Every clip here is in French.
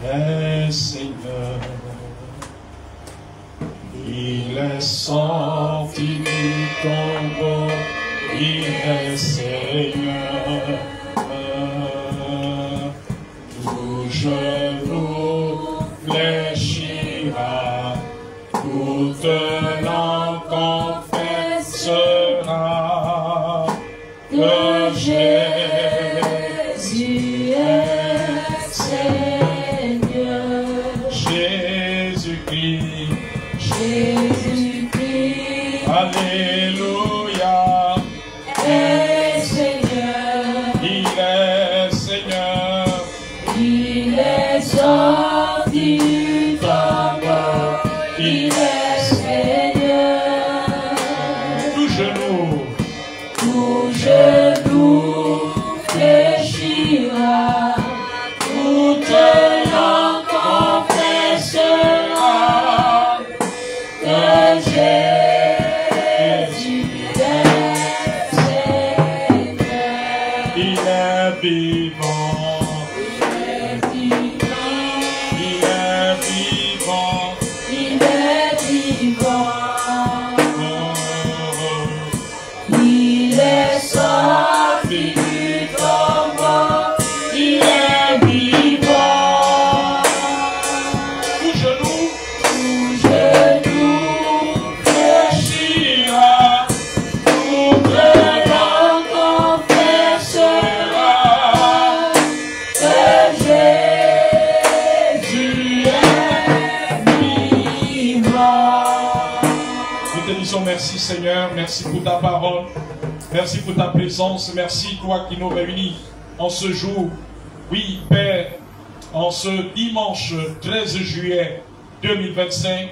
est Seigneur. Il est sorti du tombeau, il est Seigneur. Tout genou fléchira, toute langue confessera que Jésus est Seigneur. Jésus-Christ, Jésus-Christ, alléluia, est Seigneur. Il est Seigneur. Il est sorti du tombeau. Il est Seigneur. Tout genou fléchira, toute langue confessera que Jésus est Seigneur. Il est vivant. Il est vivant. Il est vivant. Il est vivant. Il est sorti du tombeau. Il est vivant. Tout genou fléchira, toute langue confessera que Jésus est vivant. Nous te disons merci Seigneur, merci pour ta parole, merci pour ta présence, merci toi qui nous réunis en ce jour. Oui Père, en ce dimanche 13 juillet 2025,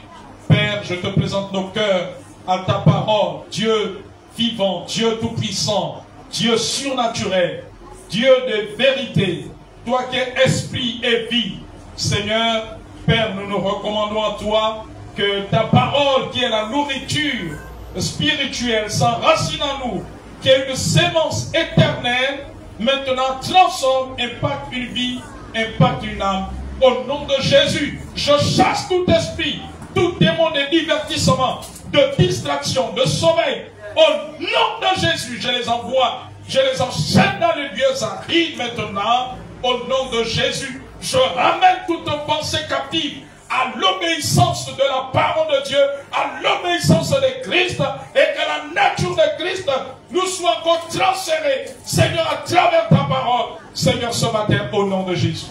Père, je te présente nos cœurs à ta parole, Dieu vivant, Dieu tout-puissant, Dieu surnaturel, Dieu de vérité, toi qui es esprit et vie. Seigneur, Père, nous nous recommandons à toi que ta parole qui est la nourriture spirituelle s'enracine en nous, qui est une sémence éternelle, maintenant transforme, impacte une vie, impacte une âme. Au nom de Jésus, je chasse tout esprit, tout démon de divertissement, de distraction, de sommeil. Au nom de Jésus, je les envoie, je les enchaîne dans les lieux arides maintenant. Au nom de Jésus, je ramène toute pensée captive à l'obéissance de la parole de Dieu, à l'obéissance de Christ, et que la nature de Christ nous soit encore transférée, Seigneur, à travers ta parole, Seigneur, ce matin, au nom de Jésus.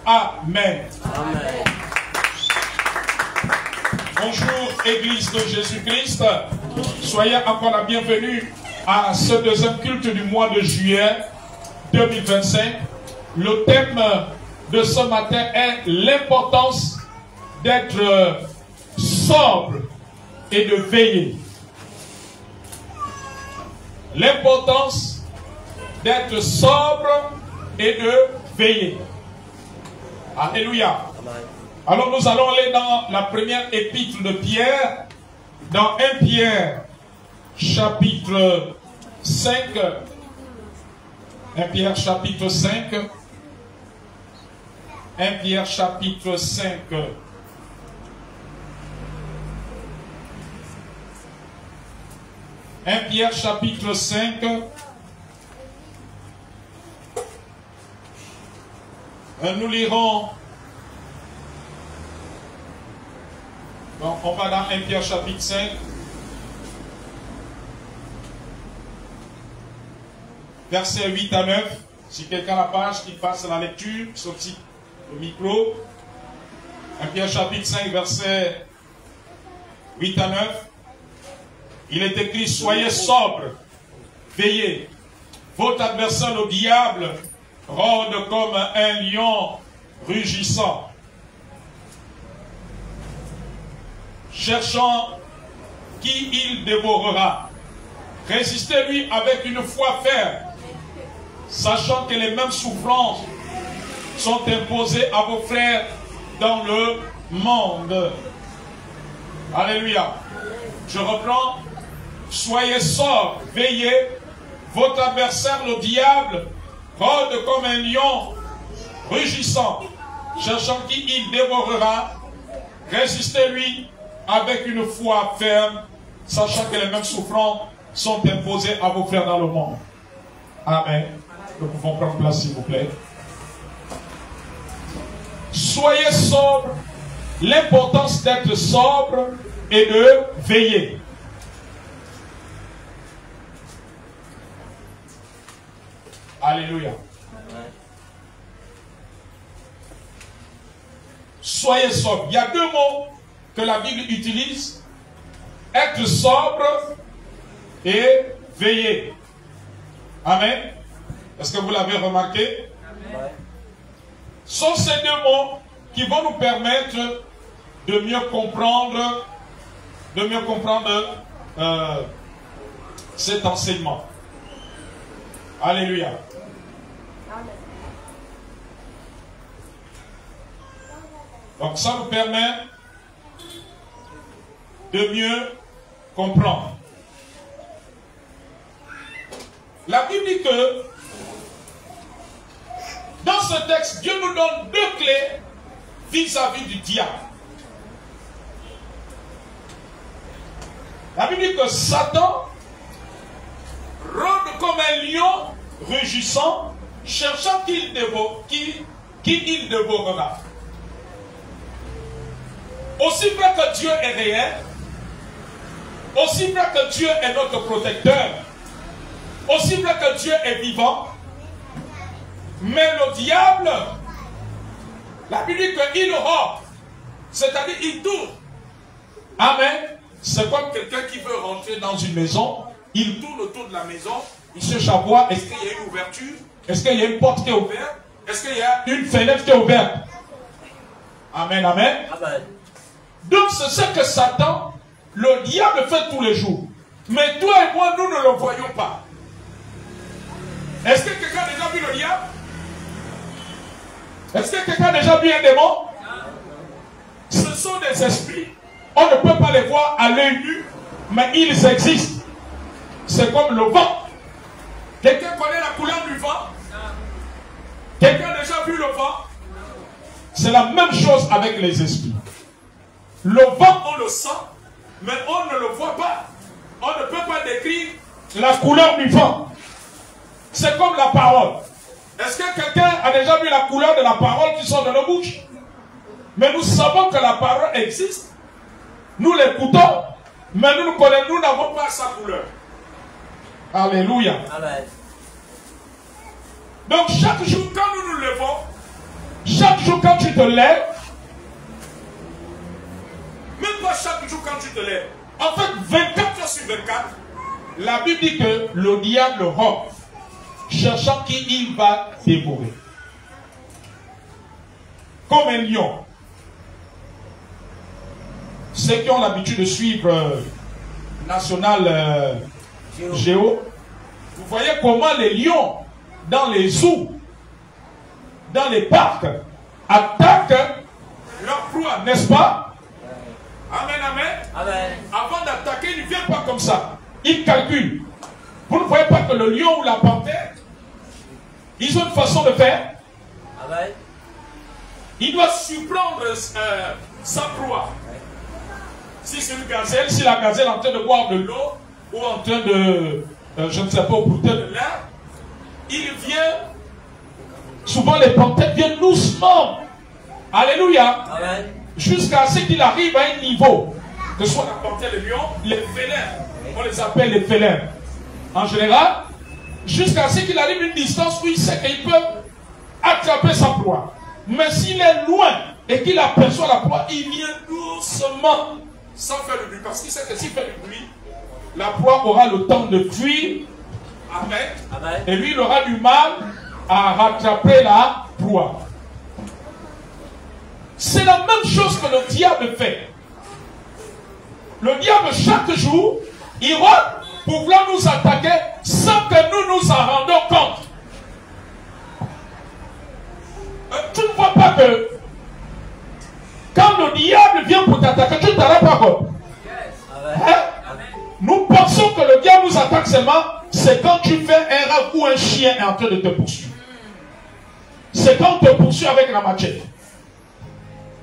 Amen. Amen. Bonjour, Église de Jésus-Christ. Soyez encore la bienvenue à ce deuxième culte du mois de juillet 2025. Le thème de ce matin est l'importance d'être sobre et de veiller. L'importance d'être sobre et de veiller. Alléluia. Alors nous allons aller dans la première épître de Pierre, dans 1 Pierre chapitre 5. 1 Pierre chapitre 5. 1 Pierre chapitre 5. 1 Pierre chapitre 5. Nous lirons. Donc, on va dans 1 Pierre chapitre 5. Versets 8 à 9. Si quelqu'un a la page, qu'il fasse la lecture, sorti le micro. 1 Pierre chapitre 5, versets 8 à 9. Il est écrit, soyez sobres, veillez. Votre adversaire, le diable, rôde comme un lion rugissant, cherchant qui il dévorera. Résistez-lui avec une foi ferme, sachant que les mêmes souffrances sont imposées à vos frères dans le monde. Alléluia. Je reprends. Soyez sobres, veillez. Votre adversaire, le diable, rôde comme un lion, rugissant, cherchant qui il dévorera, résistez-lui avec une foi ferme, sachant que les mêmes souffrances sont imposées à vos frères dans le monde. Amen. Nous pouvons prendre place, s'il vous plaît. Soyez sobres. L'importance d'être sobre et de veiller. Alléluia. Soyez sobre. Il y a deux mots que la Bible utilise. Être sobre et veiller. Amen. Est-ce que vous l'avez remarqué? Amen. Ce sont ces deux mots qui vont nous permettre de mieux comprendre, cet enseignement. Alléluia. Donc ça nous permet de mieux comprendre. La Bible dit que dans ce texte, Dieu nous donne deux clés vis-à-vis du diable. La Bible dit que Satan rôde comme un lion rugissant, cherchant qui il dévorera. Aussi vrai que Dieu est réel, aussi vrai que Dieu est notre protecteur, aussi vrai que Dieu est vivant, mais le diable, la Bible dit qu'il rôde, c'est-à-dire il tourne. Amen. C'est comme quelqu'un qui veut rentrer dans une maison, il tourne autour de la maison, il cherche à voir, est-ce qu'il y a une ouverture, est-ce qu'il y a une porte qui est ouverte, est-ce qu'il y a une fenêtre qui est ouverte. Amen, amen. Amen. Donc c'est ce que Satan, le diable fait tous les jours. Mais toi et moi, nous ne le voyons pas. Est-ce que quelqu'un a déjà vu le diable? Est-ce que quelqu'un a déjà vu un démon? Ce sont des esprits. On ne peut pas les voir à l'œil nu, mais ils existent. C'est comme le vent. Quelqu'un connaît la couleur du vent? Quelqu'un a déjà vu le vent? C'est la même chose avec les esprits. Le vent, on le sent, mais on ne le voit pas. On ne peut pas décrire la couleur du vent. C'est comme la parole. Est-ce que quelqu'un a déjà vu la couleur de la parole qui sort de nos bouches? Mais nous savons que la parole existe. Nous l'écoutons, mais nous n'avons pas sa couleur. Alléluia. Amen. Donc chaque jour quand nous nous levons, chaque jour quand tu te lèves, même pas chaque jour quand tu te lèves, en fait 24 heures sur 24, la Bible dit que le diable rôde, cherchant qui il va dévorer. Comme un lion. Ceux qui ont l'habitude de suivre National Géo, vous voyez comment les lions dans les zoos, dans les parcs, attaquent leur proie, n'est-ce pas? Amen, amen. Amen. Avant d'attaquer, ils ne viennent pas comme ça. Ils calculent. Vous ne voyez pas que le lion ou la panthère, ils ont une façon de faire. Amen. Il doit surprendre sa proie. Si c'est une gazelle, si la gazelle est en train de boire de l'eau ou en train de, je ne sais pas, brouter de l'air, il vient, souvent les panthères viennent doucement, alléluia, jusqu'à ce qu'il arrive à un niveau, que ce soit la panthère, le lion, les félins, on les appelle les félins, en général, jusqu'à ce qu'il arrive à une distance où il sait qu'il peut attraper sa proie. Mais s'il est loin et qu'il aperçoit la proie, il vient doucement, sans faire de bruit, parce qu'il sait que s'il fait du bruit, la proie aura le temps de fuir. Amen. Amen. Et lui, il aura du mal à rattraper la proie. C'est la même chose que le diable fait. Le diable, chaque jour, il rôde pour vouloir nous attaquer sans que nous nous en rendons compte. Tu ne vois pas que quand le diable vient pour t'attaquer, tu ne t'en rends pas compte. Hein? Nous pensons que le diable nous attaque seulement, c'est quand tu fais un rat ou un chien est en train de te poursuivre. c'est quand on te poursuit avec la machette.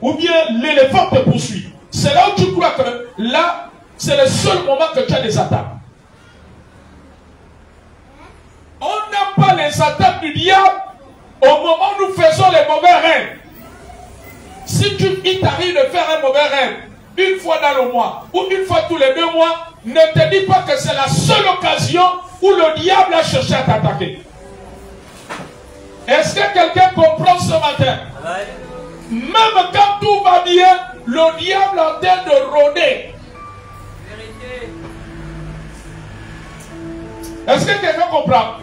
Ou bien l'éléphant te poursuit. C'est là où tu crois que là, c'est le seul moment que tu as des attaques. On n'a pas les attaques du diable au moment où nous faisons les mauvais rêves. Si il t'arrive de faire un mauvais rêve une fois dans le mois ou une fois tous les 2 mois, ne te dis pas que c'est la seule occasion où le diable a cherché à t'attaquer. Est-ce que quelqu'un comprend ce matin? Même quand tout va bien, le diable est en train de rôder. Est-ce que quelqu'un comprend?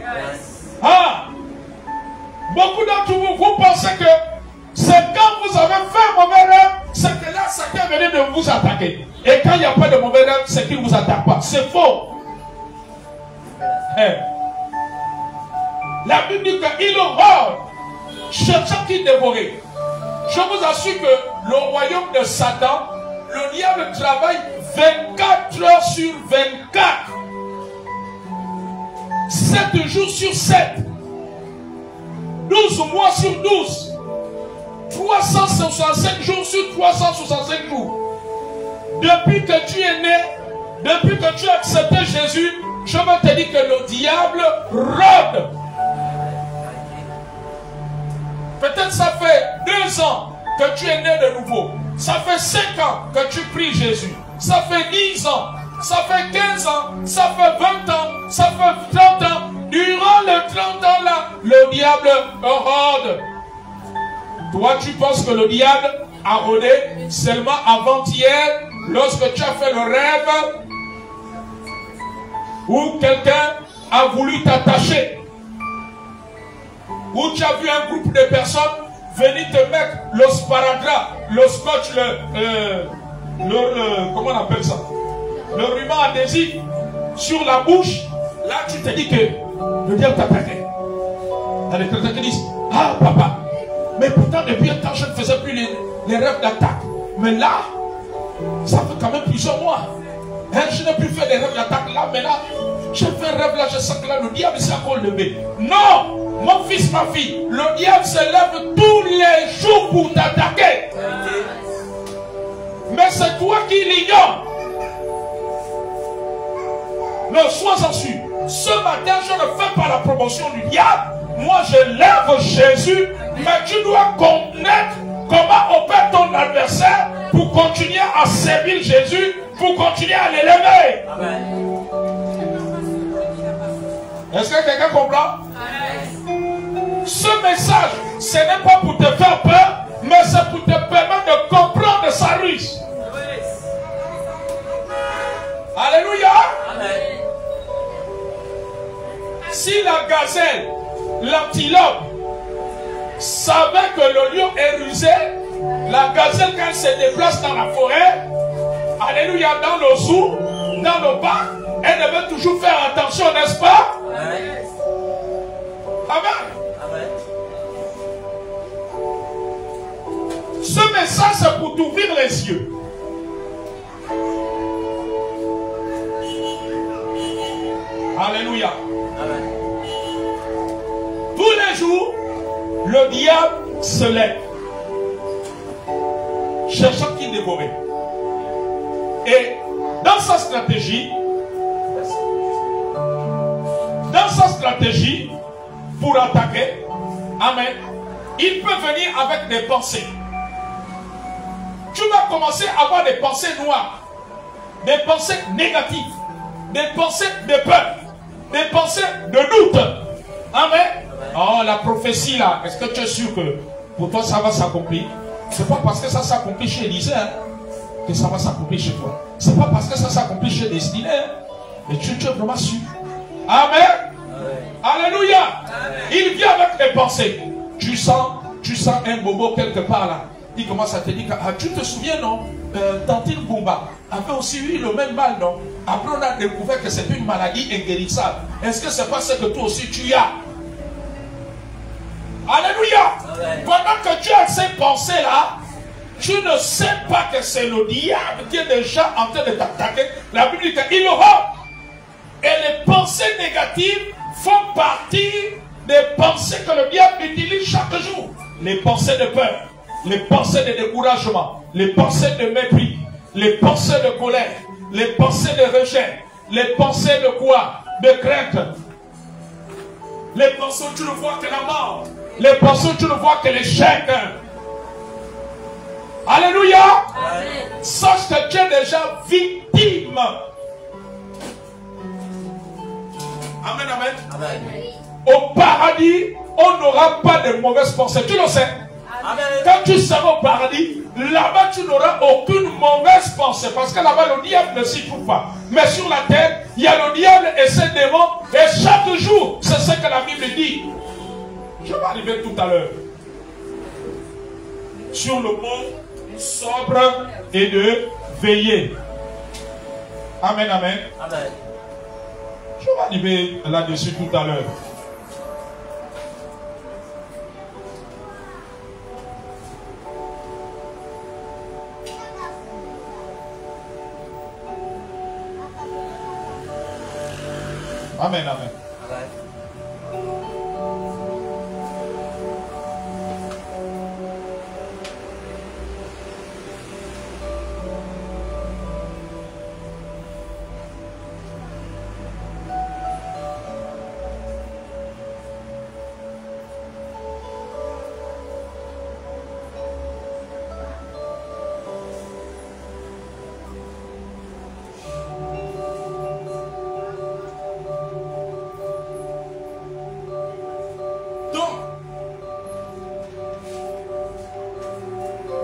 Ah, beaucoup d'entre vous, vous pensez que c'est quand vous avez fait un mauvais rêve, c'est que là, Satan est venu de vous attaquer. Et quand il n'y a pas de mauvais rêve, c'est qu'il ne vous attaque pas. C'est faux. La Bible dit qu'il rôde, cherchant qui dévorer. Je vous assure que le royaume de Satan, le diable travaille 24 heures sur 24. 7 jours sur 7. 12 mois sur 12. 365 jours sur 365 jours. Depuis que tu es né, depuis que tu as accepté Jésus, je veux te dire que le diable rôde. Peut-être ça fait 2 ans que tu es né de nouveau. Ça fait 5 ans que tu pries Jésus. Ça fait 10 ans. Ça fait 15 ans. Ça fait 20 ans. Ça fait 30 ans. Durant les 30 ans là, le diable rôde. Toi, tu penses que le diable a rôdé seulement avant-hier, lorsque tu as fait le rêve où quelqu'un a voulu t'attacher, où tu as vu un groupe de personnes venir te mettre le sparadrap, le scotch, comment on appelle ça, le ruban adhésif sur la bouche. Là, tu te dis que le diable t'attaquait. Il y a des chrétiens qui disent: ah papa, mais pourtant depuis un temps je ne faisais plus les rêves d'attaque. Mais là, ça fait quand même plusieurs mois. Hein, je n'ai plus fait des rêves d'attaque là, mais là, j'ai fait un rêve là, je sens que là, le diable s'est encore levé. Non, mon fils, ma fille, le diable se lève tous les jours pour t'attaquer. Mais c'est toi qui l'ignores. Ne sois-en sûr. Ce matin, je ne fais pas la promotion du diable. Moi, je lève Jésus. Mais tu dois connaître comment opère ton adversaire pour continuer à servir Jésus, pour continuer à l'élever. Est-ce que quelqu'un comprend? Ce message, ce n'est pas pour te faire peur, mais c'est pour te permettre de comprendre sa ruse. Alléluia. Si la gazelle, l'antilope, savait que le lion est rusé, la gazelle, quand elle se déplace dans la forêt, alléluia, dans le zoo, dans le parc, elle devait toujours faire attention, n'est-ce pas? Amen. Ce message, c'est pour t'ouvrir les yeux. Alléluia. Amen. Tous les jours, le diable se lève, cherchant qui dévorer. Et dans sa stratégie, pour attaquer, amen, il peut venir avec des pensées. Tu vas commencer à avoir des pensées noires, des pensées négatives, des pensées de peur, des pensées de doute. Amen. Oh, la prophétie là, est-ce que tu es sûr que pour toi ça va s'accomplir? C'est pas parce que ça s'accomplit chez Élisée que ça va s'accomplir chez toi. C'est pas parce que ça s'accomplit chez Destiné, mais tu es vraiment sûr. Amen. Alléluia. Amen. Il vient avec des pensées. Tu sens un bobo quelque part là. Il commence à te dire, ah, tu te souviens non, Tantine Bumba avait aussi eu le même mal, non? Après on a découvert que c'est une maladie inguérissable. Est-ce que c'est pas ce que toi aussi tu as? Alléluia. Amen. Pendant que tu as ces pensées là, tu ne sais pas que c'est le diable qui est déjà en train de t'attaquer. La Bible dit qu'il rôde. Et les pensées négatives font partie des pensées que le diable utilise chaque jour. Les pensées de peur, les pensées de découragement, les pensées de mépris, les pensées de colère, les pensées de rejet, les pensées de quoi? De crainte. Les pensées où tu ne vois que la mort. Les pensées où tu ne vois que l'échec. Alléluia. Amen. Sache que tu es déjà victime. Amen, amen. Amen. Au paradis, on n'aura pas de mauvaises pensées. Tu le sais. Amen. Quand tu seras au paradis, là-bas tu n'auras aucune mauvaise pensée. Parce que là-bas le diable ne s'y trouve pas. Mais sur la terre, il y a le diable et ses démons. Et chaque jour, c'est ce que la Bible dit. Je vais arriver tout à l'heure. Sur le mot sobre et de veiller. Amen, amen. Amen. Je vais arriver là-dessus tout à l'heure. Amen, amen.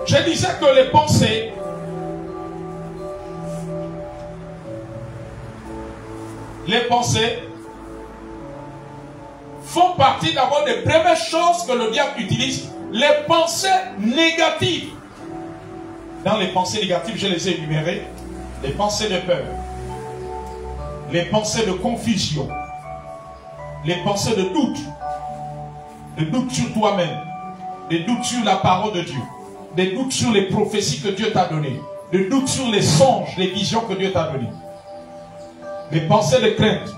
Je disais que les pensées font partie d'abord des premières choses que le diable utilise, les pensées négatives. Dans les pensées négatives, je les ai énumérées, les pensées de peur, les pensées de confusion, les pensées de doute sur toi-même, des doutes sur la parole de Dieu, des doutes sur les prophéties que Dieu t'a données, des doutes sur les songes, les visions que Dieu t'a données. Les pensées de crainte,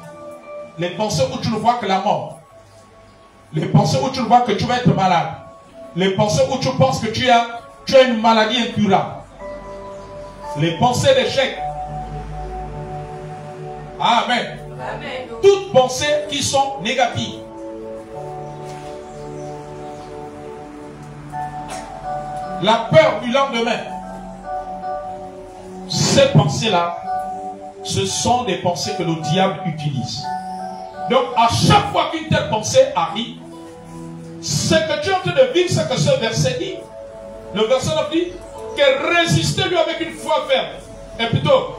les pensées où tu ne vois que la mort, les pensées où tu ne vois que tu vas être malade, les pensées où tu penses que tu as une maladie incurable, les pensées d'échec. Amen. Amen. Toutes pensées qui sont négatives. La peur du lendemain. Ces pensées-là, ce sont des pensées que le diable utilise. Donc, à chaque fois qu'une telle pensée arrive, ce que tu es en train de vivre, c'est que ce verset dit. Le verset dit que résistez-lui avec une foi ferme. Et plutôt,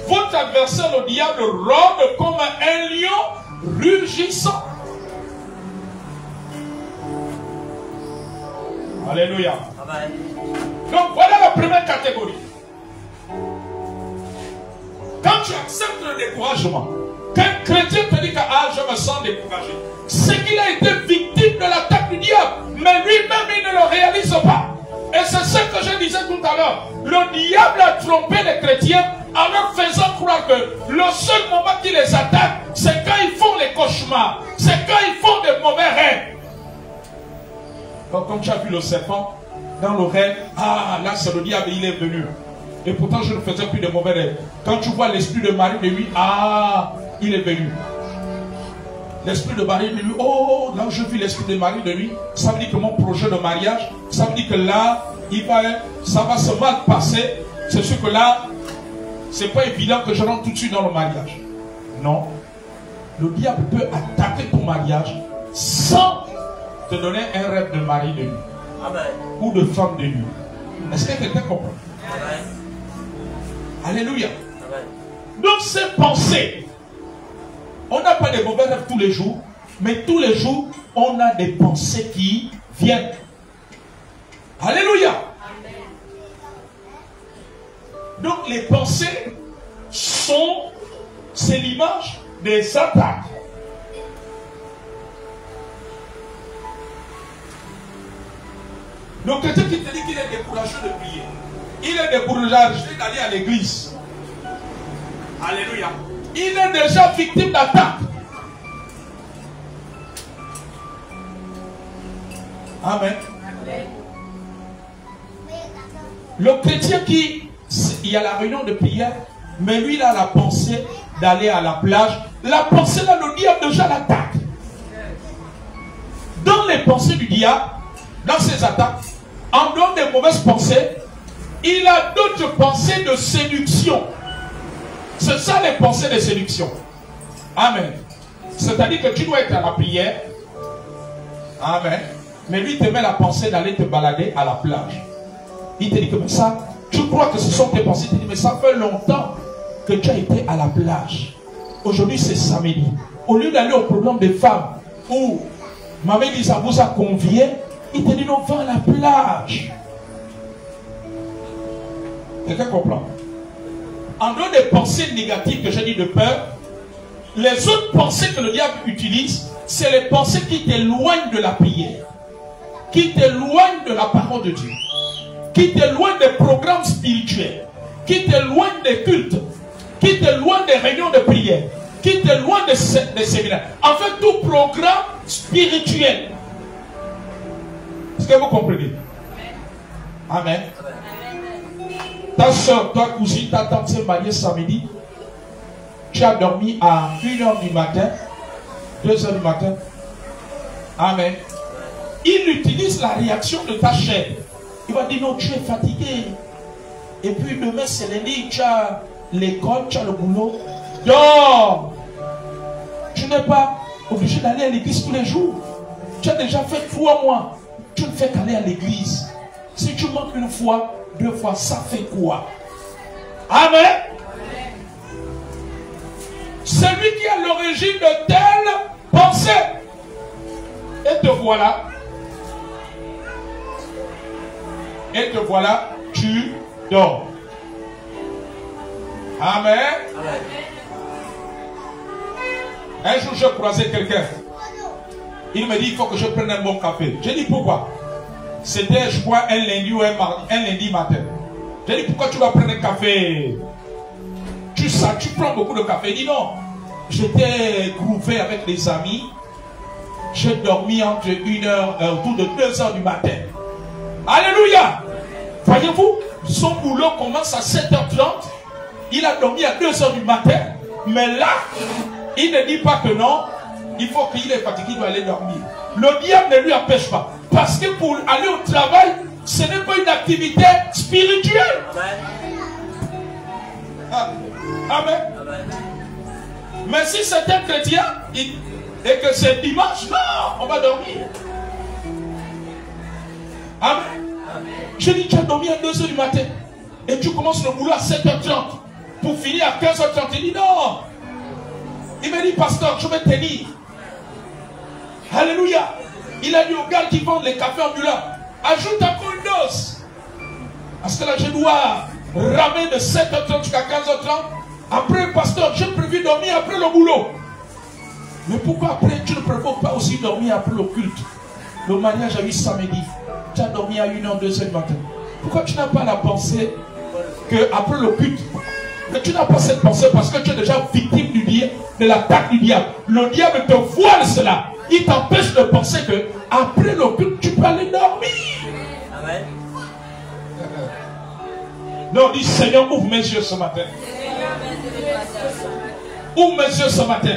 votre adversaire, le diable, rôde comme un lion rugissant. Alléluia. Amen. Donc voilà la première catégorie. Quand tu acceptes le découragement, qu'un chrétien te dit que je me sens découragé, c'est qu'il a été victime de l'attaque du diable, mais lui-même il ne le réalise pas. Et c'est ce que je disais tout à l'heure. Le diable a trompé les chrétiens en leur faisant croire que le seul moment qu'il les attaque, c'est quand ils font les cauchemars, c'est quand ils font des mauvais rêves. Donc, comme tu as vu le serpent dans le rêve, là c'est le diable, il est venu. Et pourtant je ne faisais plus de mauvais rêves. Quand tu vois l'esprit de Marie de nuit, il est venu. L'esprit de Marie de nuit, là où je vis l'esprit de Marie de nuit, ça veut dire que mon projet de mariage, ça veut dire que là, ça va se mal passer. C'est sûr que là, c'est pas évident que je rentre tout de suite dans le mariage. Non. Le diable peut attaquer ton mariage sans te donner un rêve de mari de nuit. Amen. Ou de femme de nuit. Est-ce que quelqu'un comprend? Amen. Alléluia. Amen. Donc ces pensées, on n'a pas de mauvais rêves tous les jours, mais tous les jours, on a des pensées qui viennent. Alléluia. Amen. Donc les pensées c'est l'image des attaques. Le chrétien qui te dit qu'il est découragé de prier, il est découragé d'aller à l'église. Alléluia. Il est déjà victime d'attaque. Amen. Le chrétien qui, il y a la réunion de prière, mais lui il a la pensée d'aller à la plage. La pensée là, le diable déjà l'attaque. Dans les pensées du diable, dans ses attaques, en dehors des mauvaises pensées, il a d'autres pensées de séduction. C'est ça les pensées de séduction. Amen. C'est-à-dire que tu dois être à la prière. Amen. Mais lui te met la pensée d'aller te balader à la plage. Il te dit que mais ça, tu crois que ce sont tes pensées. Il te dit mais ça fait longtemps que tu as été à la plage. Aujourd'hui c'est samedi. Au lieu d'aller au programme des femmes où maman dit ça vous a convié, il te dit non, va à la plage. Quelqu'un comprend? En dehors des pensées négatives que j'ai dit de peur, les autres pensées que le diable utilise, c'est les pensées qui t'éloignent de la prière, qui t'éloignent de la parole de Dieu, qui t'éloignent des programmes spirituels, qui t'éloignent des cultes, qui t'éloignent des réunions de prière, qui t'éloignent des séminaires. En fait, tout programme spirituel. Est-ce que vous comprenez? Amen. Ta soeur, ta cousine, ta tante s'est mariée samedi. Tu as dormi à 1h du matin, 2h du matin. Amen. Il utilise la réaction de ta chair. Il va dire non, tu es fatigué. Et puis demain c'est lundi, tu as l'école, tu as le boulot. Dors. Tu n'es pas obligé d'aller à l'église tous les jours. Tu as déjà fait 3 mois. Tu ne fais qu'aller à l'église. Si tu manques une fois, 2 fois, ça fait quoi? Amen. C'est lui qui est à l'origine de telle pensée. Et te voilà. Et te voilà, tu dors. Amen. Amen. Un jour, je croisais quelqu'un. Il me dit, il faut que je prenne un bon café. J'ai dit, pourquoi? C'était, je crois, un lundi ou un lundi matin. J'ai dit, pourquoi tu vas prendre un café? Tu prends beaucoup de café. Il dit, non. J'étais grouvé avec des amis. J'ai dormi entre autour de 2h du matin. Alléluia. Voyez-vous, son boulot commence à 7h30. Il a dormi à 2h du matin. Mais là, il ne dit pas que non. Il faut qu'il est fatigué, il doit aller dormir. Le diable ne lui empêche pas. Parce que pour aller au travail, ce n'est pas une activité spirituelle. Amen. Amen. Mais si c'est un chrétien et que c'est dimanche, non, on va dormir. Amen. Amen. Je dis, tu as dormi à 2h du matin et tu commences le boulot à 7h30 pour finir à 15h30. Il dit non. Il me dit, pasteur, je vais tenir. Alléluia. Il a dit aux gars qui vendent les cafés ambulants, ajoute encore une dose. Parce que là, je dois ramer de 7h30 jusqu'à 15h30. Après, pasteur, j'ai prévu dormir après le boulot. Mais pourquoi après, tu ne prévois pas aussi dormir après le culte? Le mariage a eu samedi. Tu as dormi à 1h, 2h du matin. Pourquoi tu n'as pas la pensée qu'après le culte, que tu n'as pas cette pensée parce que tu es déjà victime du diable, de l'attaque du diable. Le diable te voile cela. Il t'empêche de penser que après le culte, tu peux aller dormir. Amen. Non, dis Seigneur, ouvre mes yeux ce matin. Ouvre mes yeux ce matin.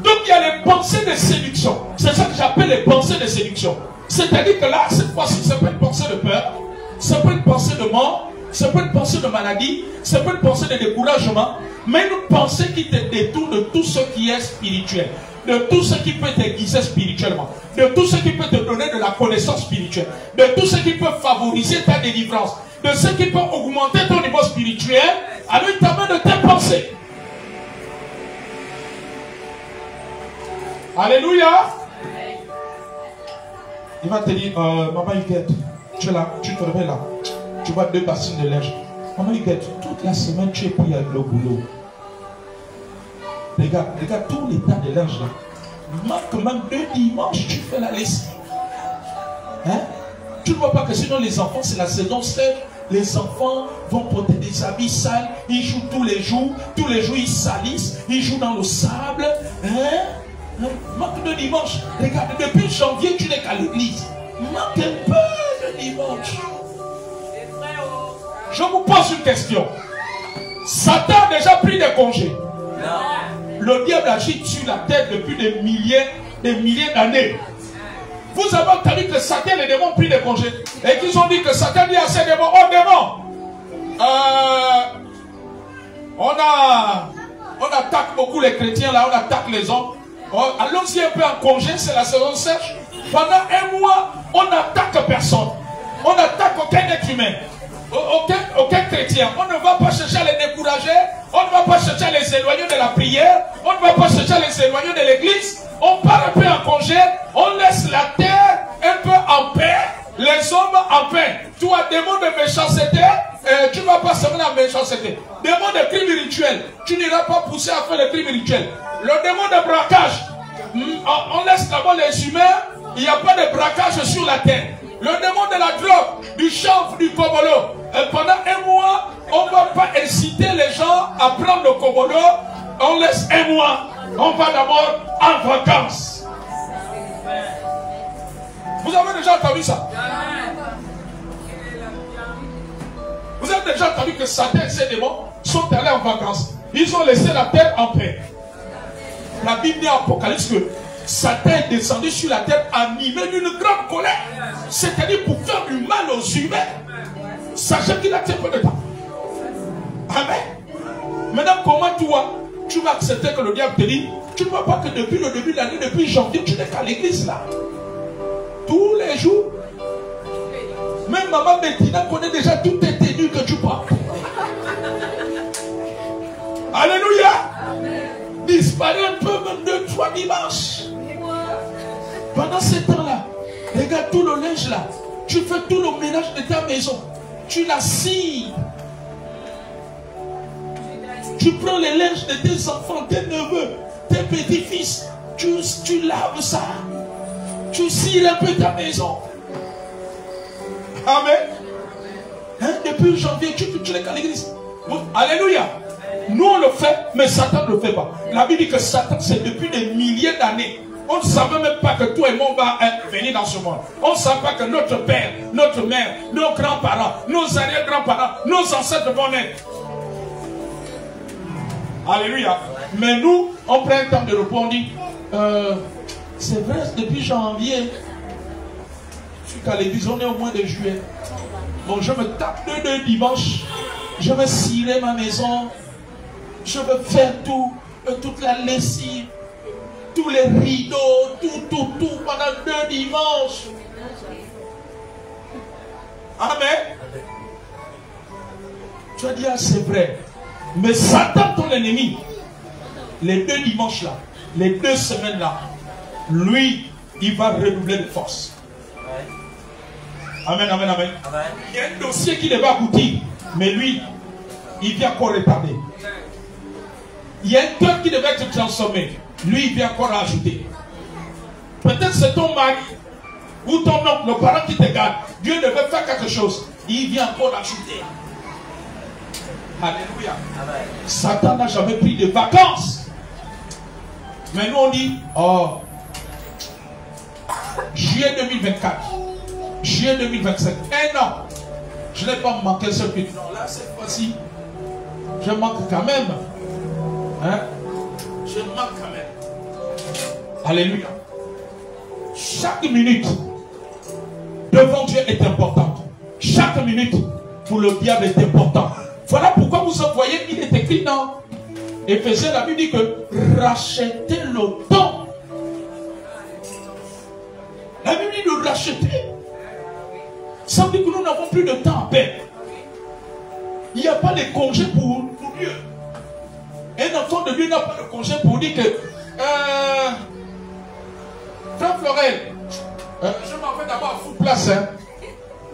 Donc il y a les pensées de séduction. C'est ça que j'appelle les pensées de séduction. C'est-à-dire que là, cette fois-ci, c'est pas une pensée de peur, c'est pas une pensée de mort, c'est pas une pensée de maladie, c'est pas une pensée de découragement, mais une pensée qui te détourne de tout ce qui est spirituel, de tout ce qui peut t'aiguiser spirituellement, de tout ce qui peut te donner de la connaissance spirituelle, de tout ce qui peut favoriser ta délivrance, de ce qui peut augmenter ton niveau spirituel avec ta main de tes pensées. Alléluia. Il va te dire, maman Huguette, tu es là, tu te réveilles là, tu vois 2 bassines de linge. Maman Huguette, toute la semaine tu es pris avec le boulot. Regarde tout l'état de linge là. Même 2 dimanches, tu fais la lessive. Hein? Tu ne vois pas que sinon les enfants, c'est la saison sèche. Les enfants vont porter des habits sales. Ils jouent tous les jours ils salissent. Ils jouent dans le sable. Hein? Manque de dimanche. Regarde, depuis janvier, tu n'es qu'à l'église. Manque un peu de dimanche. Je vous pose une question. Satan a déjà pris des congés. Le diable agit sur la terre depuis des milliers d'années. Vous avez entendu que Satan et les démons ont pris des congés. Et qu'ils ont dit que Satan dit à ces démons, oh démons, on attaque beaucoup les chrétiens là, on attaque les hommes. Allons-y un peu en congé, c'est la saison sèche. Pendant un mois, on n'attaque personne. On n'attaque aucun être humain. Aucun chrétien. On ne va pas chercher à les décourager. On ne va pas chercher à les éloigner de la prière. On ne va pas chercher à les éloigner de l'église. On part un peu en congé. On laisse la terre un peu en paix. Les hommes en paix. Toi, démon de méchanceté, tu ne vas pas semer la méchanceté. Démon de crime rituel, tu n'iras pas pousser à faire le crime rituel. Le démon de braquage, on laisse d'abord les humains. Il n'y a pas de braquage sur la terre. Le démon de la drogue, du chanvre, du kobolo. Pendant un mois, on ne va pas inciter les gens à prendre le kobolo. On laisse un mois. On va d'abord en vacances. Vous avez déjà entendu ça? Vous avez déjà entendu que Satan et ses démons sont allés en vacances. Ils ont laissé la terre en paix. La Bible dit en Apocalypse que Satan est descendu sur la terre animé d'une grande colère. C'est-à-dire pour faire du mal aux humains. Sachez qu'il a très peu de temps. Amen. Maintenant, comment toi, tu vas accepter que le diable te dit, tu ne vois pas que depuis le début de l'année, depuis janvier, tu n'es qu'à l'église là. Tous les jours. Même maman Bettina connaît déjà toutes tes tenues que tu portes. Alléluia. Disparaît un peu, même 2-3 dimanches. Pendant ce temps-là, regarde tout le linge là. Tu fais tout le ménage de ta maison. Tu la scies. Tu prends les linges de tes enfants, tes neveux, tes petits-fils. Tu laves ça. Tu scies un peu ta maison. Amen. Hein? Depuis janvier, tu n'es qu'à l'église. Alléluia. Nous on le fait, mais Satan ne le fait pas. La Bible dit que Satan, c'est depuis des milliers d'années. On ne savait même pas que toi et moi on va venir dans ce monde. On ne savait pas que notre père, notre mère, nos grands-parents, nos arrière-grands-parents, nos ancêtres vont naître. Alléluia. Mais nous, on prend un temps de repos, on dit, c'est vrai, depuis janvier, je suis qu'à l'église, on est au mois de juillet. Bon, je me tape deux dimanches, je vais cirer ma maison, je vais faire tout, toute la lessive, tous les rideaux, tout, pendant 2 dimanches. Amen. Tu as dit, ah, c'est vrai. Mais Satan, ton ennemi, les 2 dimanches là, les 2 semaines là, lui, il va redoubler de force. Amen, amen, amen. Il y a un dossier qui devait aboutir, mais lui, il vient encore retarder. Il y a un cœur qui devait être transformé. Lui, il vient encore ajouter. Peut-être c'est ton mari ou ton oncle, le parent qui te garde. Dieu devait faire quelque chose. Il vient encore ajouter. Alléluia. Amen. Satan n'a jamais pris de vacances. Mais nous on dit, oh, juillet 2024, juillet 2025, 1 an. Je n'ai pas manqué ce but. Non, là, cette fois-ci, je manque quand même. Hein? Je manque quand même. Alléluia. Chaque minute devant Dieu est importante. Chaque minute pour le diable est importante. Voilà pourquoi vous voyez, il est écrit dans Éphésiens, la Bible dit que rachetez le temps. La Bible dit de racheter. Ça veut dire que nous n'avons plus de temps à perdre. Il n'y a pas de congé pour Dieu. Un enfant de Dieu n'a pas de congé pour dire que Frère Florel, je m'en vais d'abord à foutre place. Hein.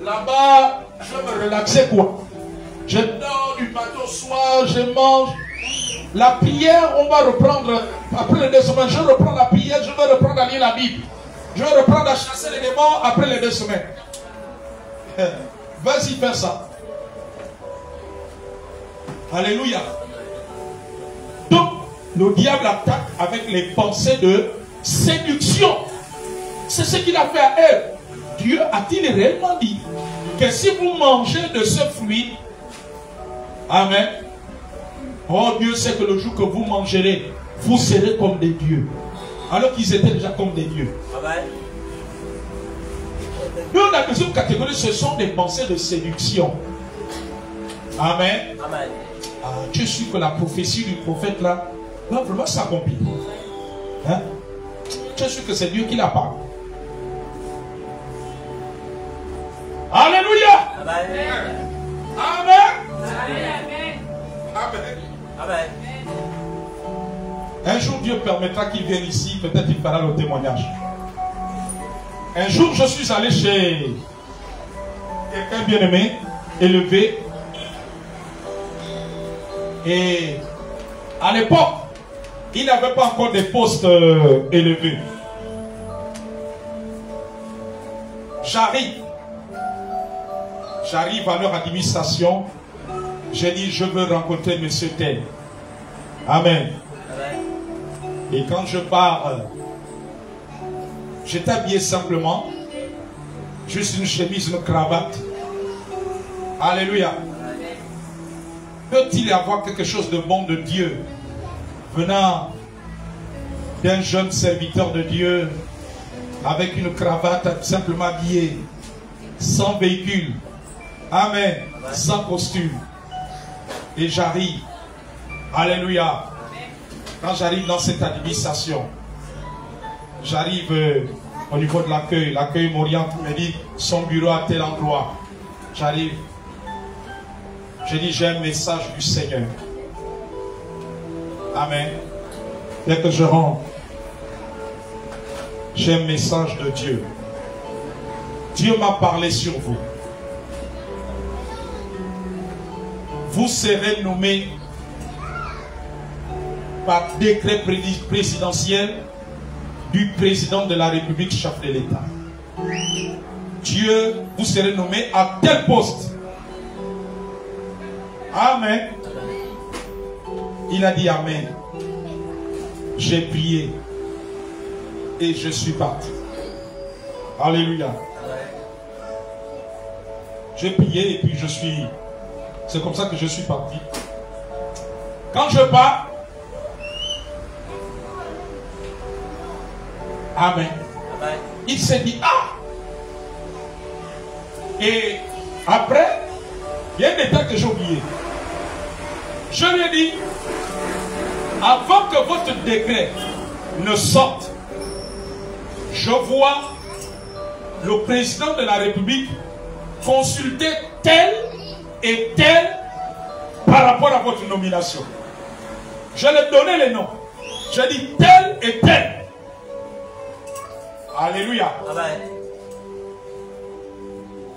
Là-bas, je vais me relaxer quoi. Je dors du matin au soir, je mange. La prière, on va reprendre après les 2 semaines. Je reprends la prière, je vais reprendre à lire la Bible. Je vais reprendre à chasser les démons après les 2 semaines. Vas-y, fais ça. Alléluia. Donc, le diable attaque avec les pensées de séduction. C'est ce qu'il a fait à elle. Dieu a-t-il réellement dit que si vous mangez de ce fruit, amen, oh Dieu sait que le jour que vous mangerez, vous serez comme des dieux. Alors qu'ils étaient déjà comme des dieux. Amen. Nous, la deuxième catégorie, ce sont des pensées de séduction. Amen. Amen. Ah, Dieu sait que la prophétie du prophète là va vraiment s'accomplir. Hein? Dieu sait que c'est Dieu qui la parle. Alléluia. Amen. Amen. Amen. Amen. Un jour, Dieu permettra qu'il vienne ici. Peut-être il fera le témoignage. Un jour, je suis allé chez quelqu'un bien-aimé, élevé. Et à l'époque, il n'avait pas encore des postes élevés. J'arrive à leur administration. J'ai dit, je veux rencontrer M. Tel. Amen. Et quand je pars, j'étais habillé simplement, juste une chemise, une cravate. Alléluia. Peut-il y avoir quelque chose de bon de Dieu venant d'un jeune serviteur de Dieu avec une cravate simplement habillé, sans véhicule, amen, sans costume. Et j'arrive, alléluia. Quand j'arrive dans cette administration, j'arrive au niveau de l'accueil. L'accueil m'oriente, me dit son bureau à tel endroit. J'arrive. Je dis, j'ai un message du Seigneur. Amen. Dès que je rentre, j'ai un message de Dieu. Dieu m'a parlé sur vous. Vous serez nommé par décret présidentiel du président de la République, chef de l'État. Dieu, vous serez nommé à tel poste. Amen. Il a dit Amen. J'ai prié et je suis parti. Alléluia. J'ai prié et puis je suis... C'est comme ça que je suis parti. Quand je pars, Amen. Il s'est dit, ah! Et après, il y a un détail que j'ai oublié. Je lui ai dit, avant que votre décret ne sorte, je vois le président de la République consulter tel et tel par rapport à votre nomination. Je lui ai donné les noms. J'ai dit tel et tel. Alléluia. Amen.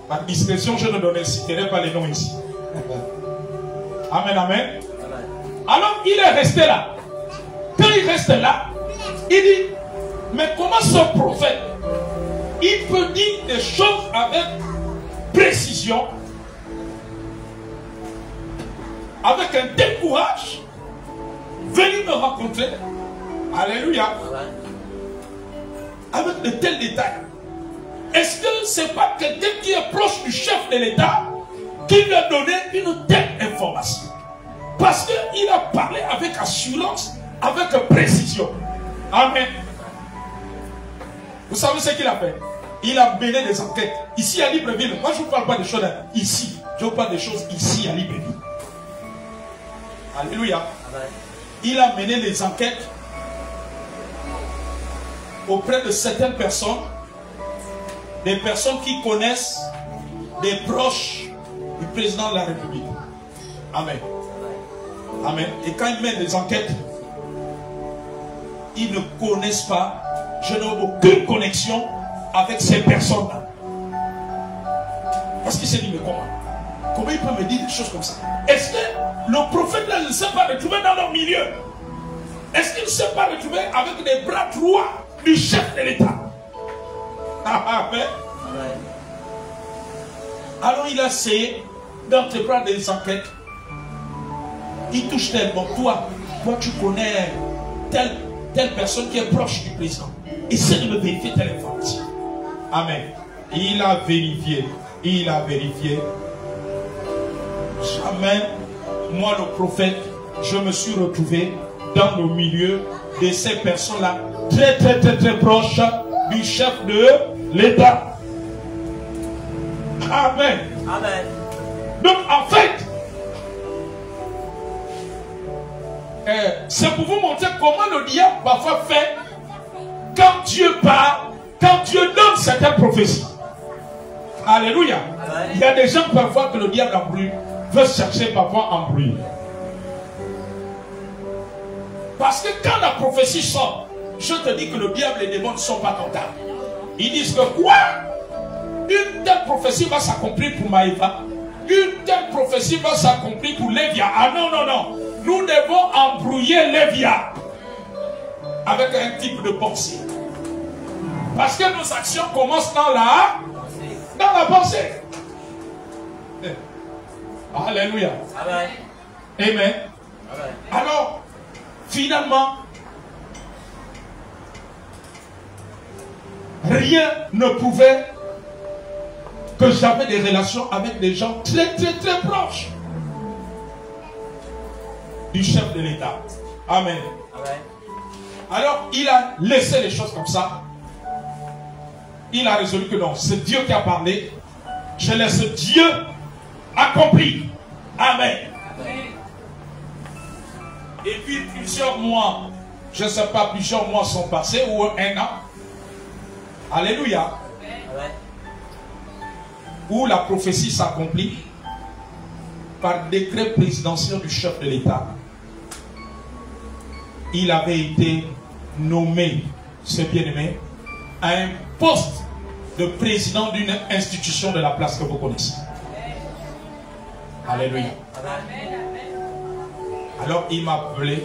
Par discrétion, je ne citerai pas les noms ici. Amen, amen. Alors, il est resté là. Quand il reste là, il dit, mais comment ce prophète, il peut dire des choses avec précision, avec un tel courage, venir me rencontrer. Alléluia. Avec de tels détails. Est-ce que ce n'est pas quelqu'un qui est proche du chef de l'État qui lui a donné une telle information? Parce qu'il a parlé avec assurance, avec précision. Amen. Vous savez ce qu'il a fait? Il a mené des enquêtes. Ici à Libreville, moi je ne vous parle pas des choses ici. Je vous parle des choses ici à Libreville. Alléluia. Amen. Il a mené des enquêtes auprès de certaines personnes, des personnes qui connaissent des proches du président de la République. Amen. Amen. Et quand ils mènent des enquêtes, ils ne connaissent pas, je n'ai aucune connexion avec ces personnes-là. Parce qu'il s'est dit, mais comment il peut me dire des choses comme ça? Est-ce que le prophète là ne s'est pas retrouvé dans leur milieu? Est-ce qu'il ne s'est pas retrouvé avec des bras droits du chef de l'État? Amen. Alors il a essayé d'entreprendre des enquêtes. Il touche tel. Bon, toi tu connais telle personne qui est proche du président. essaie de me vérifier telle information. Amen. Il a vérifié. Il a vérifié. Jamais, moi le prophète, je me suis retrouvé dans le milieu de ces personnes-là, très proches du chef de l'État. Amen. Amen. Donc en fait, c'est pour vous montrer comment le diable parfois fait quand Dieu parle, quand Dieu donne certaines prophéties. Alléluia. Amen. Il y a des gens parfois que le diable embrouille, veut chercher parfois à embrouiller. Parce que quand la prophétie sort, je te dis que le diable et les démons ne sont pas contents. Ils disent que quoi? Une telle prophétie va s'accomplir pour Maëva. Une telle prophétie va s'accomplir pour Lévia. Ah non, non, non. Nous devons embrouiller Lévia avec un type de pensée. Parce que nos actions commencent dans la pensée. Alléluia. Amen. Amen. Amen. Alors, finalement, rien ne prouvait que j'avais des relations avec des gens très proches du chef de l'État. Amen. Amen. Alors, il a laissé les choses comme ça. Il a résolu que non, c'est Dieu qui a parlé. Je laisse Dieu accomplir. Amen. Amen. Et puis plusieurs mois, je ne sais pas, plusieurs mois sont passés ou un an. Alléluia. Amen. Où la prophétie s'accomplit par décret présidentiel du chef de l'État. Il avait été nommé, ce bien-aimé, à un poste de président d'une institution de la place que vous connaissez. Alléluia. Amen. Alors il m'a appelé,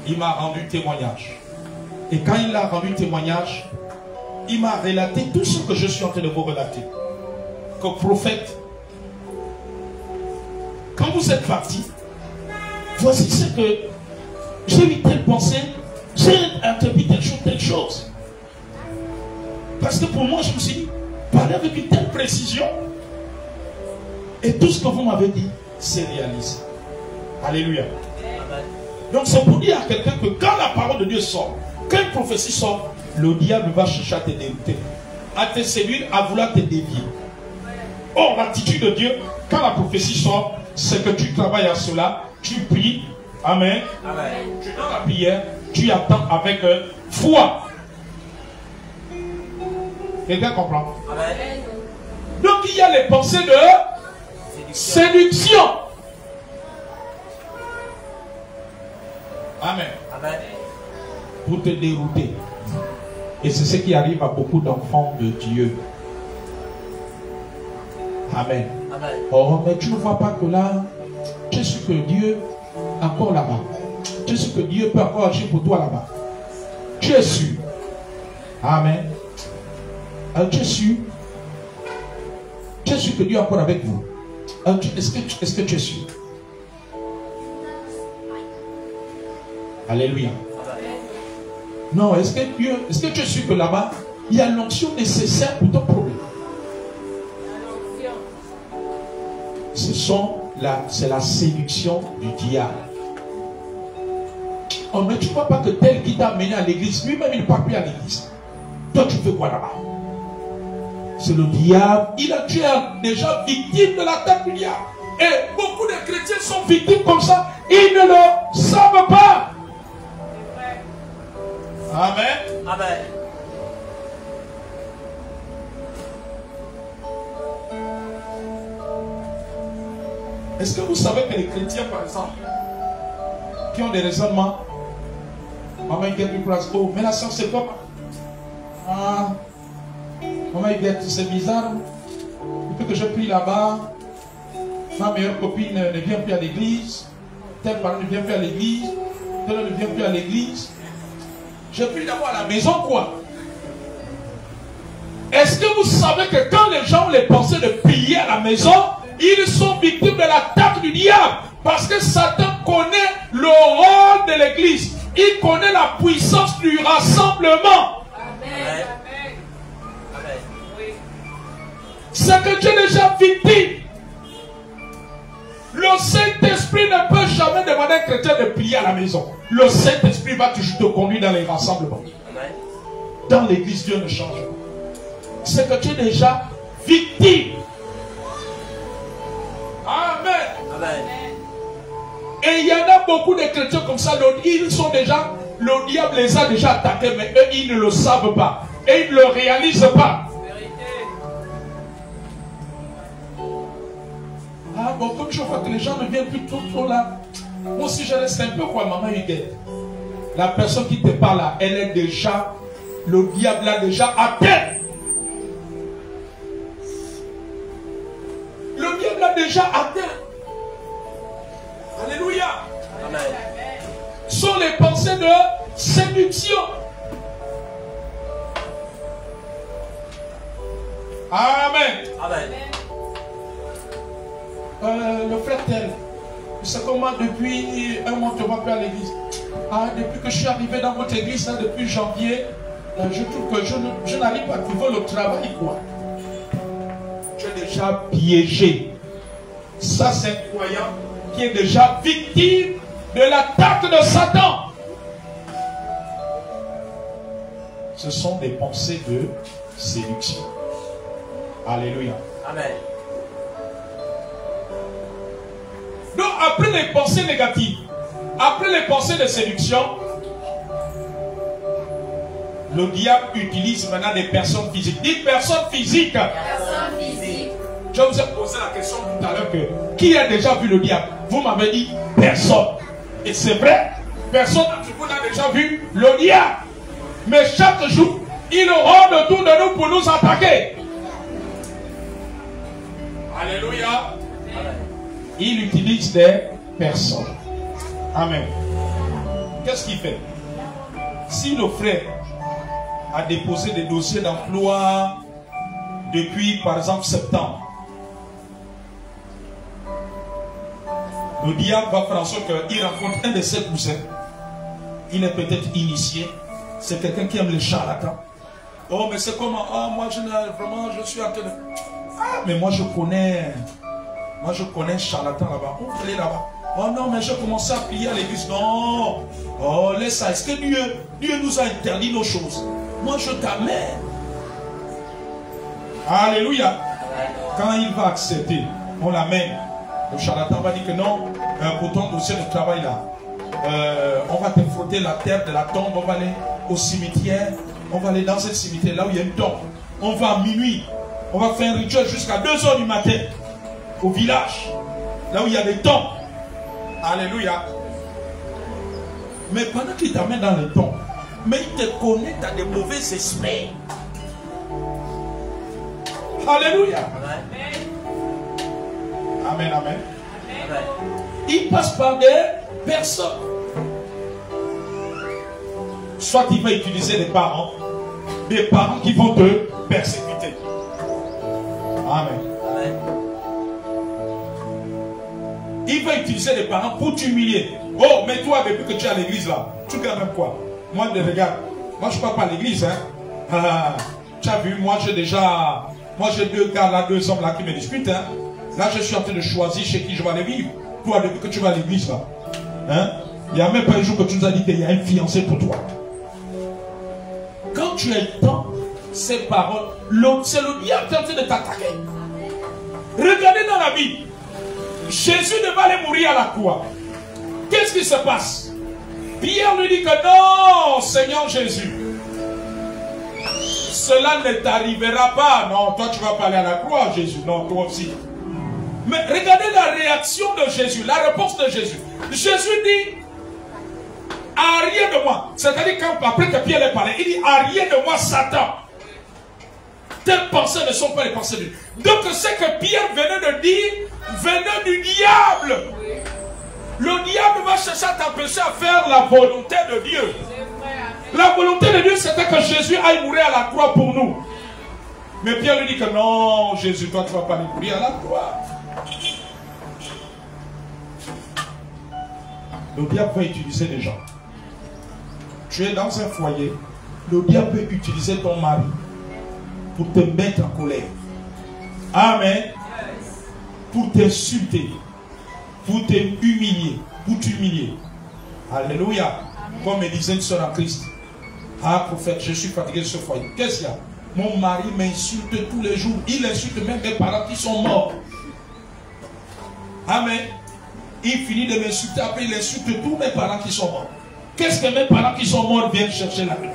il m'a rendu témoignage. Et quand il a rendu témoignage, il m'a relaté tout ce que je suis en train de vous relater. Que prophète, quand vous êtes parti, voici ce que j'ai eu telle pensée, j'ai interprété telle chose. Parce que pour moi, je me suis dit, parler avec une telle précision. Et tout ce que vous m'avez dit, c'est réalisé. Alléluia. Amen. Donc c'est pour dire à quelqu'un que quand la parole de Dieu sort, quand une prophétie sort, le diable va chercher à te dérouter, à te séduire, à vouloir te dévier. Or, l'attitude de Dieu, quand la prophétie sort, c'est que tu travailles à cela, tu pries, amen, Amen. tu donnes la prière, tu attends avec foi. Quelqu'un comprend? Amen. Donc il y a les pensées de séduction. Amen. Amen. Pour te dérouter. Et c'est ce qui arrive à beaucoup d'enfants de Dieu. Amen. Amen. Oh, mais tu ne vois pas que là, tu es sûr que Dieu est encore là-bas. Tu es sûr que Dieu peut encore agir pour toi là-bas. Tu es sûr. Amen. Alors, tu es sûr. Tu es sûr que Dieu est encore avec vous. Est-ce que tu es sûr? Alléluia. Non, est-ce que tu es sûr que là-bas, il y a l'onction nécessaire pour ton problème? C'est la séduction du diable. Oh, mais tu ne vois pas que tel qui t'a amené à l'église, lui-même il ne part plus à l'église. Toi, tu fais quoi là-bas? C'est le diable. Tu es déjà victime de l'attaque du diable. Et beaucoup de chrétiens sont victimes comme ça. Ils ne le savent pas. Amen. Amen. Est-ce que vous savez que les chrétiens, par exemple, qui ont des raisonnements, maman Yvette du place, oh, mais la soeur, c'est quoi? Ah, maman Yvette, c'est bizarre. Depuis que je prie là-bas, ma meilleure copine ne vient plus à l'église, tel parent ne vient plus à l'église, tel ne vient plus à l'église. Je prie d'abord à la maison, quoi? Est-ce que vous savez que quand les gens ont les pensées de prier à la maison, ils sont victimes de l'attaque du diable? Parce que Satan connaît le rôle de l'église. Il connaît la puissance du rassemblement. C'est que tu es déjà victime. Le Saint-Esprit ne peut jamais demander à un chrétien de prier à la maison. Le Saint-Esprit va toujours te conduire dans les rassemblements. Amen. Dans l'église, Dieu ne change pas. C'est que tu es déjà victime. Amen. Amen. Et il y en a beaucoup de chrétiens comme ça, ils sont déjà, le diable les a déjà attaqués, mais eux, ils ne le savent pas. Et ils ne le réalisent pas. Ah bon, comme je vois que les gens ne viennent plus trop là, moi aussi je reste un peu quoi, maman Huguette. La personne qui te parle là, elle est déjà, le diable l'a déjà atteint. Le diable l'a déjà atteint. Alléluia. Amen. Ce sont les pensées de séduction. Amen. Amen. Le frère tel, c'est comment depuis un mois tu ne vas plus à l'église. Ah, depuis que je suis arrivé dans votre église, là, depuis janvier, je trouve que je n'arrive pas à trouver le travail, quoi. Tu es déjà piégé. Ça, c'est un croyant qui est déjà victime de l'attaque de Satan. Ce sont des pensées de séduction. Alléluia. Amen. Donc, après les pensées négatives, après les pensées de séduction, le diable utilise maintenant des personnes physiques. Dites personnes physiques. Personne physique. Je vous ai posé la question tout à l'heure que qui a déjà vu le diable? Vous m'avez dit personne. Et c'est vrai, personne d'entre vous n'a déjà vu le diable. Mais chaque jour, il rôde autour de nous pour nous attaquer. Alléluia. Il utilise des personnes. Amen. Qu'est-ce qu'il fait? Si le frère a déposé des dossiers d'emploi depuis, par exemple, septembre, le diable va faire en sorte qu'il rencontre un de ses cousins. Il est peut-être initié. C'est quelqu'un qui aime les charlatans. Oh, mais c'est comment? Ah, moi, vraiment, je suis en train de... Ah, mais moi, je connais un charlatan là-bas. Oh, allez là-bas. Oh non, mais j'ai commencé à prier à l'église. Non. Oh, laisse ça. Est-ce que Dieu nous a interdit nos choses? Moi, je t'amène. Alléluia. Quand il va accepter, on l'amène. Le charlatan va dire que non, pour ton dossier de travail là, on va te frotter la terre de la tombe, on va aller au cimetière, on va aller dans ce cimetière là où il y a une tombe. On va à minuit, on va faire un rituel jusqu'à 2 h du matin au village, là où il y a des tombes. Alléluia. Mais pendant qu'il t'amène dans les tombes, mais il te connaît, tu as des mauvais esprits. Alléluia. Amen, amen. Amen. Il passe par des personnes. Soit il va utiliser des parents qui vont te persécuter. Amen. Amen. Il va utiliser des parents pour t'humilier. Oh, mais toi, depuis que tu es à l'église là, tu gardes même quoi? Moi, regarde, moi je ne pars pas à l'église. Hein. Ah, tu as vu, moi j'ai 2 gars là, 2 hommes là qui me disputent. Hein. Là, je suis en train de choisir chez qui je vais aller vivre. Toi, depuis que tu vas à l'église, là, hein, il n'y a même pas un jour que tu nous as dit qu'il y a un fiancé pour toi. Quand tu entends ces paroles, c'est le diable qui est en train de t'attaquer. Regardez dans la Bible. Jésus devait aller mourir à la croix. Qu'est-ce qui se passe? Pierre lui dit que non, Seigneur Jésus, cela ne t'arrivera pas. Non, toi tu vas pas aller à la croix, Jésus. Non, toi aussi. Mais regardez la réaction de Jésus, la réponse de Jésus. Jésus dit, arrière de moi. C'est-à-dire après que Pierre ait parlé, il dit, arrière de moi, Satan. Telles pensées ne sont pas les pensées de Dieu. Donc ce que Pierre venait de dire, venait du diable. Le diable va chercher à t'empêcher à faire la volonté de Dieu. La volonté de Dieu, c'était que Jésus aille mourir à la croix pour nous. Mais Pierre lui dit que non, Jésus, toi tu ne vas pas mourir à la croix. Le diable va utiliser des gens. Tu es dans un foyer, le diable peut utiliser ton mari pour te mettre en colère. Amen. Pour t'insulter, pour t'humilier, pour t'humilier. Alléluia. Comme me disait une soeur en Christ. Ah, prophète, je suis fatigué de ce foyer. Qu'est-ce qu'il y a? Mon mari m'insulte tous les jours. Il insulte même mes parents qui sont morts. Amen. Il finit de m'insulter, après il insulte tous mes parents qui sont morts. Qu'est-ce que mes parents qui sont morts viennent chercher là-dedans?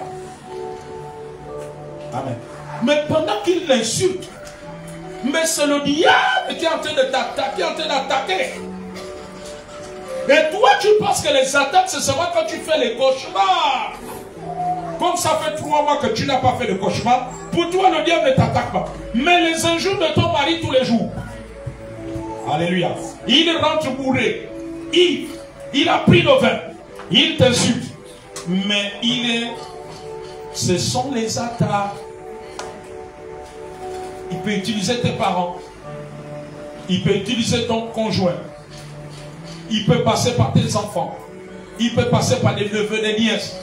Amen. Mais pendant qu'il l'insulte, mais c'est le diable qui est en train de t'attaquer, qui est en train d'attaquer. Et toi, tu penses que les attaques, c'est seulement quand tu fais les cauchemars. Comme ça fait 3 mois que tu n'as pas fait de cauchemar, pour toi, le diable ne t'attaque pas. Mais les injures de ton mari tous les jours. Alléluia. Il rentre bourré. Il a pris le vin. Il t'insulte. Mais ce sont les attaques. Il peut utiliser tes parents. Il peut utiliser ton conjoint. Il peut passer par tes enfants. Il peut passer par des neveux, des nièces.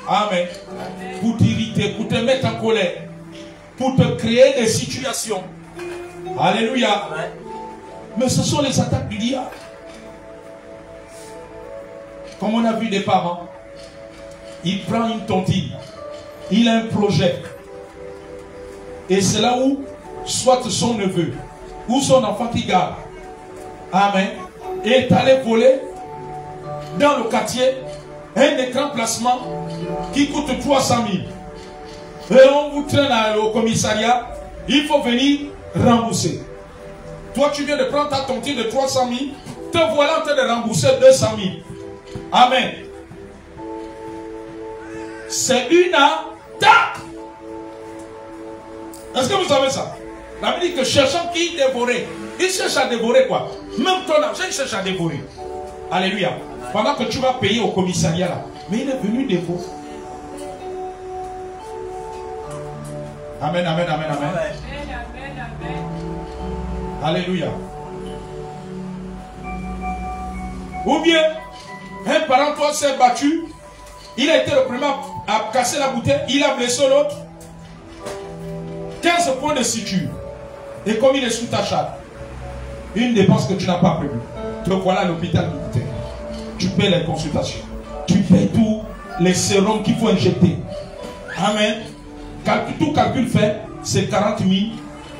Amen. Pour t'irriter, pour te mettre en colère. Pour te créer des situations. Alléluia. Mais ce sont les attaques du diable. Comme on a vu des parents. Il prend une tontine. Il a un projet. Et c'est là où, soit son neveu, ou son enfant qui garde. Amen. Et est allé voler dans le quartier un écran placement qui coûte 300 000. Et on vous traîne au commissariat. Il faut venir rembourser. Toi, tu viens de prendre ta tontine de 300 000. Te voilà en train de rembourser 200 000. Amen. C'est une attaque. Est-ce que vous savez ça? La Bible dit que cherchant qui dévorer. Il cherche à dévorer quoi? Même ton argent, il cherche à dévorer. Alléluia. Pendant que tu vas payer au commissariat là. Mais il est venu dévorer. Amen, amen, amen, amen. Alléluia. Ou bien, un parent toi s'est battu. Il a été le premier à casser la bouteille. Il a blessé l'autre. 15 points de suture. Et comme il est sous ta charge, une dépense que tu n'as pas prévue. Te voilà à l'hôpital militaire. Tu paies les consultations. Tu paies tous les sérums qu'il faut injecter. Amen. Tout calcul fait, c'est 40 000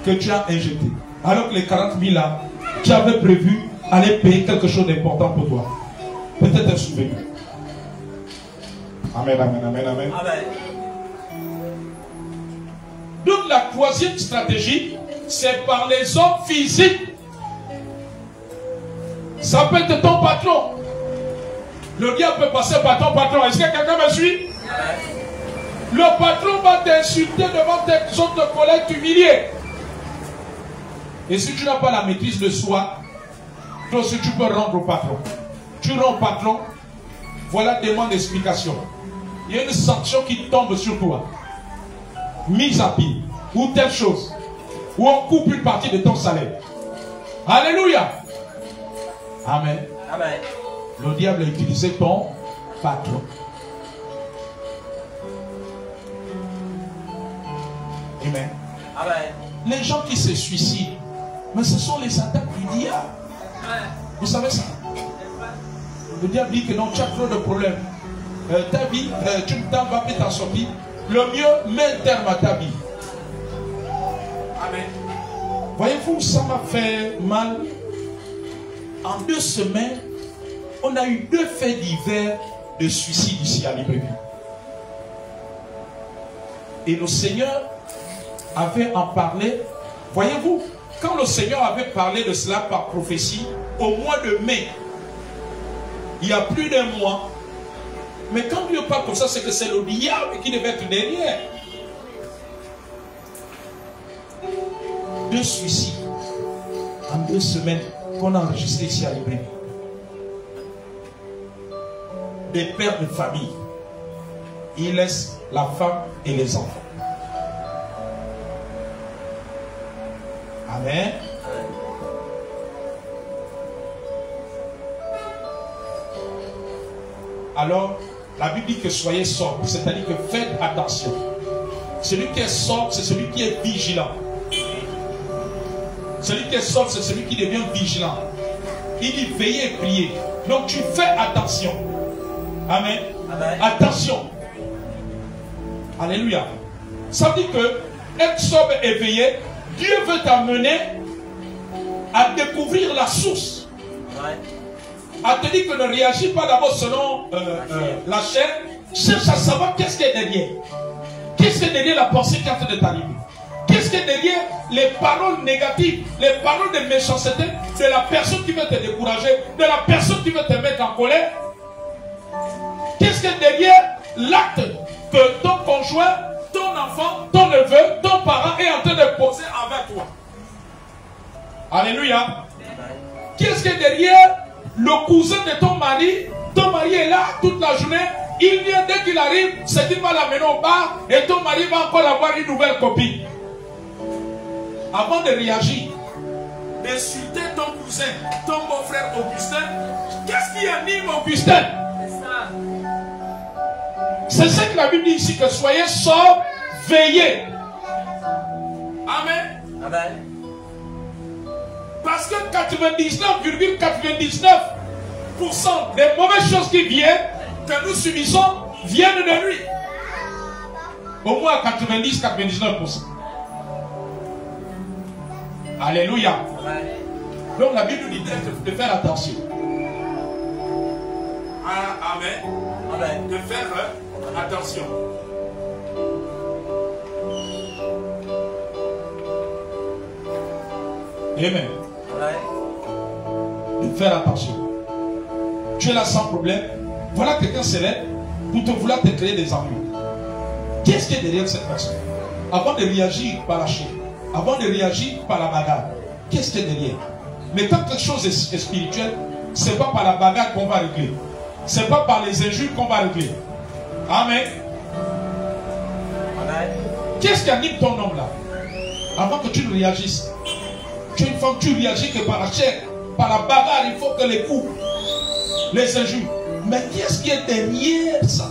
que tu as injecté. Alors que les 40 000 là, tu avais prévu aller payer quelque chose d'important pour toi. Peut-être un souvenir. Amen, amen, amen, amen. Amen. Donc la troisième stratégie, c'est par les hommes physiques. Ça peut être ton patron. Le diable peut passer par ton patron. Est-ce que quelqu'un me suit? Le patron va t'insulter devant tes autres collègues, t'humilier. Et si tu n'as pas la maîtrise de soi, toi aussi tu peux rendre au patron. Tu rends au patron, voilà demande d'explication. Il y a une sanction qui tombe sur toi. Mise à pied. Ou telle chose. Ou on coupe une partie de ton salaire. Alléluia. Amen. Amen. Le diable a utilisé ton patron. Amen. Amen. Les gens qui se suicident, mais ce sont les attaques du diable. Vous savez ça? Le diable dit que non, tu as trop de problèmes. Ta vie, tu ne t'en vas plus t'en sortir. Le mieux, mets un terme à ta vie. Amen. Voyez-vous, ça m'a fait mal. En 2 semaines, on a eu 2 faits divers de suicide ici à Libreville. Et le Seigneur avait en parlé. Voyez-vous, quand le Seigneur avait parlé de cela par prophétie, au mois de mai, il y a plus d'1 mois, mais quand Dieu parle comme ça, c'est que c'est le diable qui devait être derrière. 2 suicides en 2 semaines qu'on a enregistré ici à Libreville. Des pères de famille. Ils laissent la femme et les enfants. Amen. Alors, la Bible dit que soyez sobres, c'est-à-dire que faites attention. Celui qui est sobre, c'est celui qui est vigilant. Celui qui est sobre, c'est celui qui devient vigilant. Il dit veillez et priez. Donc tu fais attention. Amen. Amen. Attention. Alléluia. Ça veut dire que être sobre et veillé, Dieu veut t'amener à découvrir la source. Ouais. À te dire que ne réagis pas d'abord selon la chair. Cherche à savoir qu'est-ce qui est derrière. Qu'est-ce qui est derrière la pensée qui est en train de t'arriver. Qu'est-ce qui est derrière les paroles négatives, les paroles de méchanceté de la personne qui veut te décourager, de la personne qui veut te mettre en colère. Qu'est-ce qui est derrière l'acte que ton conjoint, ton enfant, ton neveu, ton parent est en train de poser envers toi. Alléluia. Qu'est-ce qui est derrière le cousin de ton mari? Ton mari est là toute la journée. Il vient dès qu'il arrive, c'est qu'il va l'amener au bar et ton mari va encore avoir une nouvelle copine. Avant de réagir, d'insulter ton cousin, ton beau-frère Augustin, qu'est-ce qui anime Augustin? C'est ce que la Bible dit ici, que soyez sobres, veillez. Amen. Amen. Parce que 99,99% des mauvaises choses qui viennent, que nous subissons, viennent de lui. Au moins 90-99%. Alléluia. Amen. Donc la Bible nous dit de faire attention. Amen. Amen. De faire attention. Amen. De faire attention. Tu es là sans problème. Voilà quelqu'un se lève pour te vouloir te créer des ennuis. Qu'est-ce qui est derrière cette personne? Avant de réagir par la chair, avant de réagir par la bagarre, qu'est-ce qui est derrière? Mais quand quelque chose est spirituel, ce n'est pas par la bagarre qu'on va régler. Ce n'est pas par les injures qu'on va régler. Amen. Amen. Qu'est-ce qui anime ton homme là? Avant que tu ne réagisses. Tu es une femme, tu réagis que par la chair, par la bagarre, il faut que les coups, les injures. Mais qu'est-ce qui est derrière ça?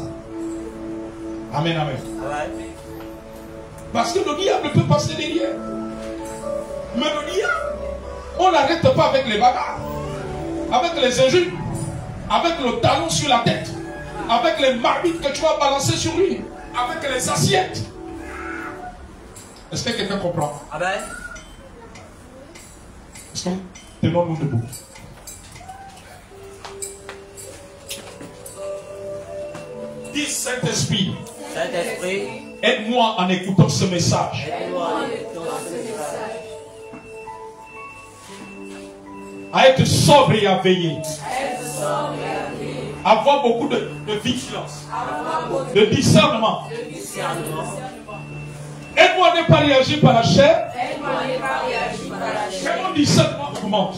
Amen, amen. Amen. Parce que le diable peut passer derrière. Mais le diable, on n'arrête pas avec les bagarres, avec les injures, avec le talon sur la tête, avec les marmites que tu vas balancer sur lui, avec les assiettes. Est-ce que quelqu'un comprend? Amen. Est-ce que tenons-nous debout? Dis Saint-Esprit. Saint-Esprit. Aide-moi en écoutant ce message. Aide-moi en écoutant ce message. À être sobre et à veiller. Avoir beaucoup de vigilance. De discernement. Aide-moi à ne pas réagir par la chair. Que mon discernement augmente.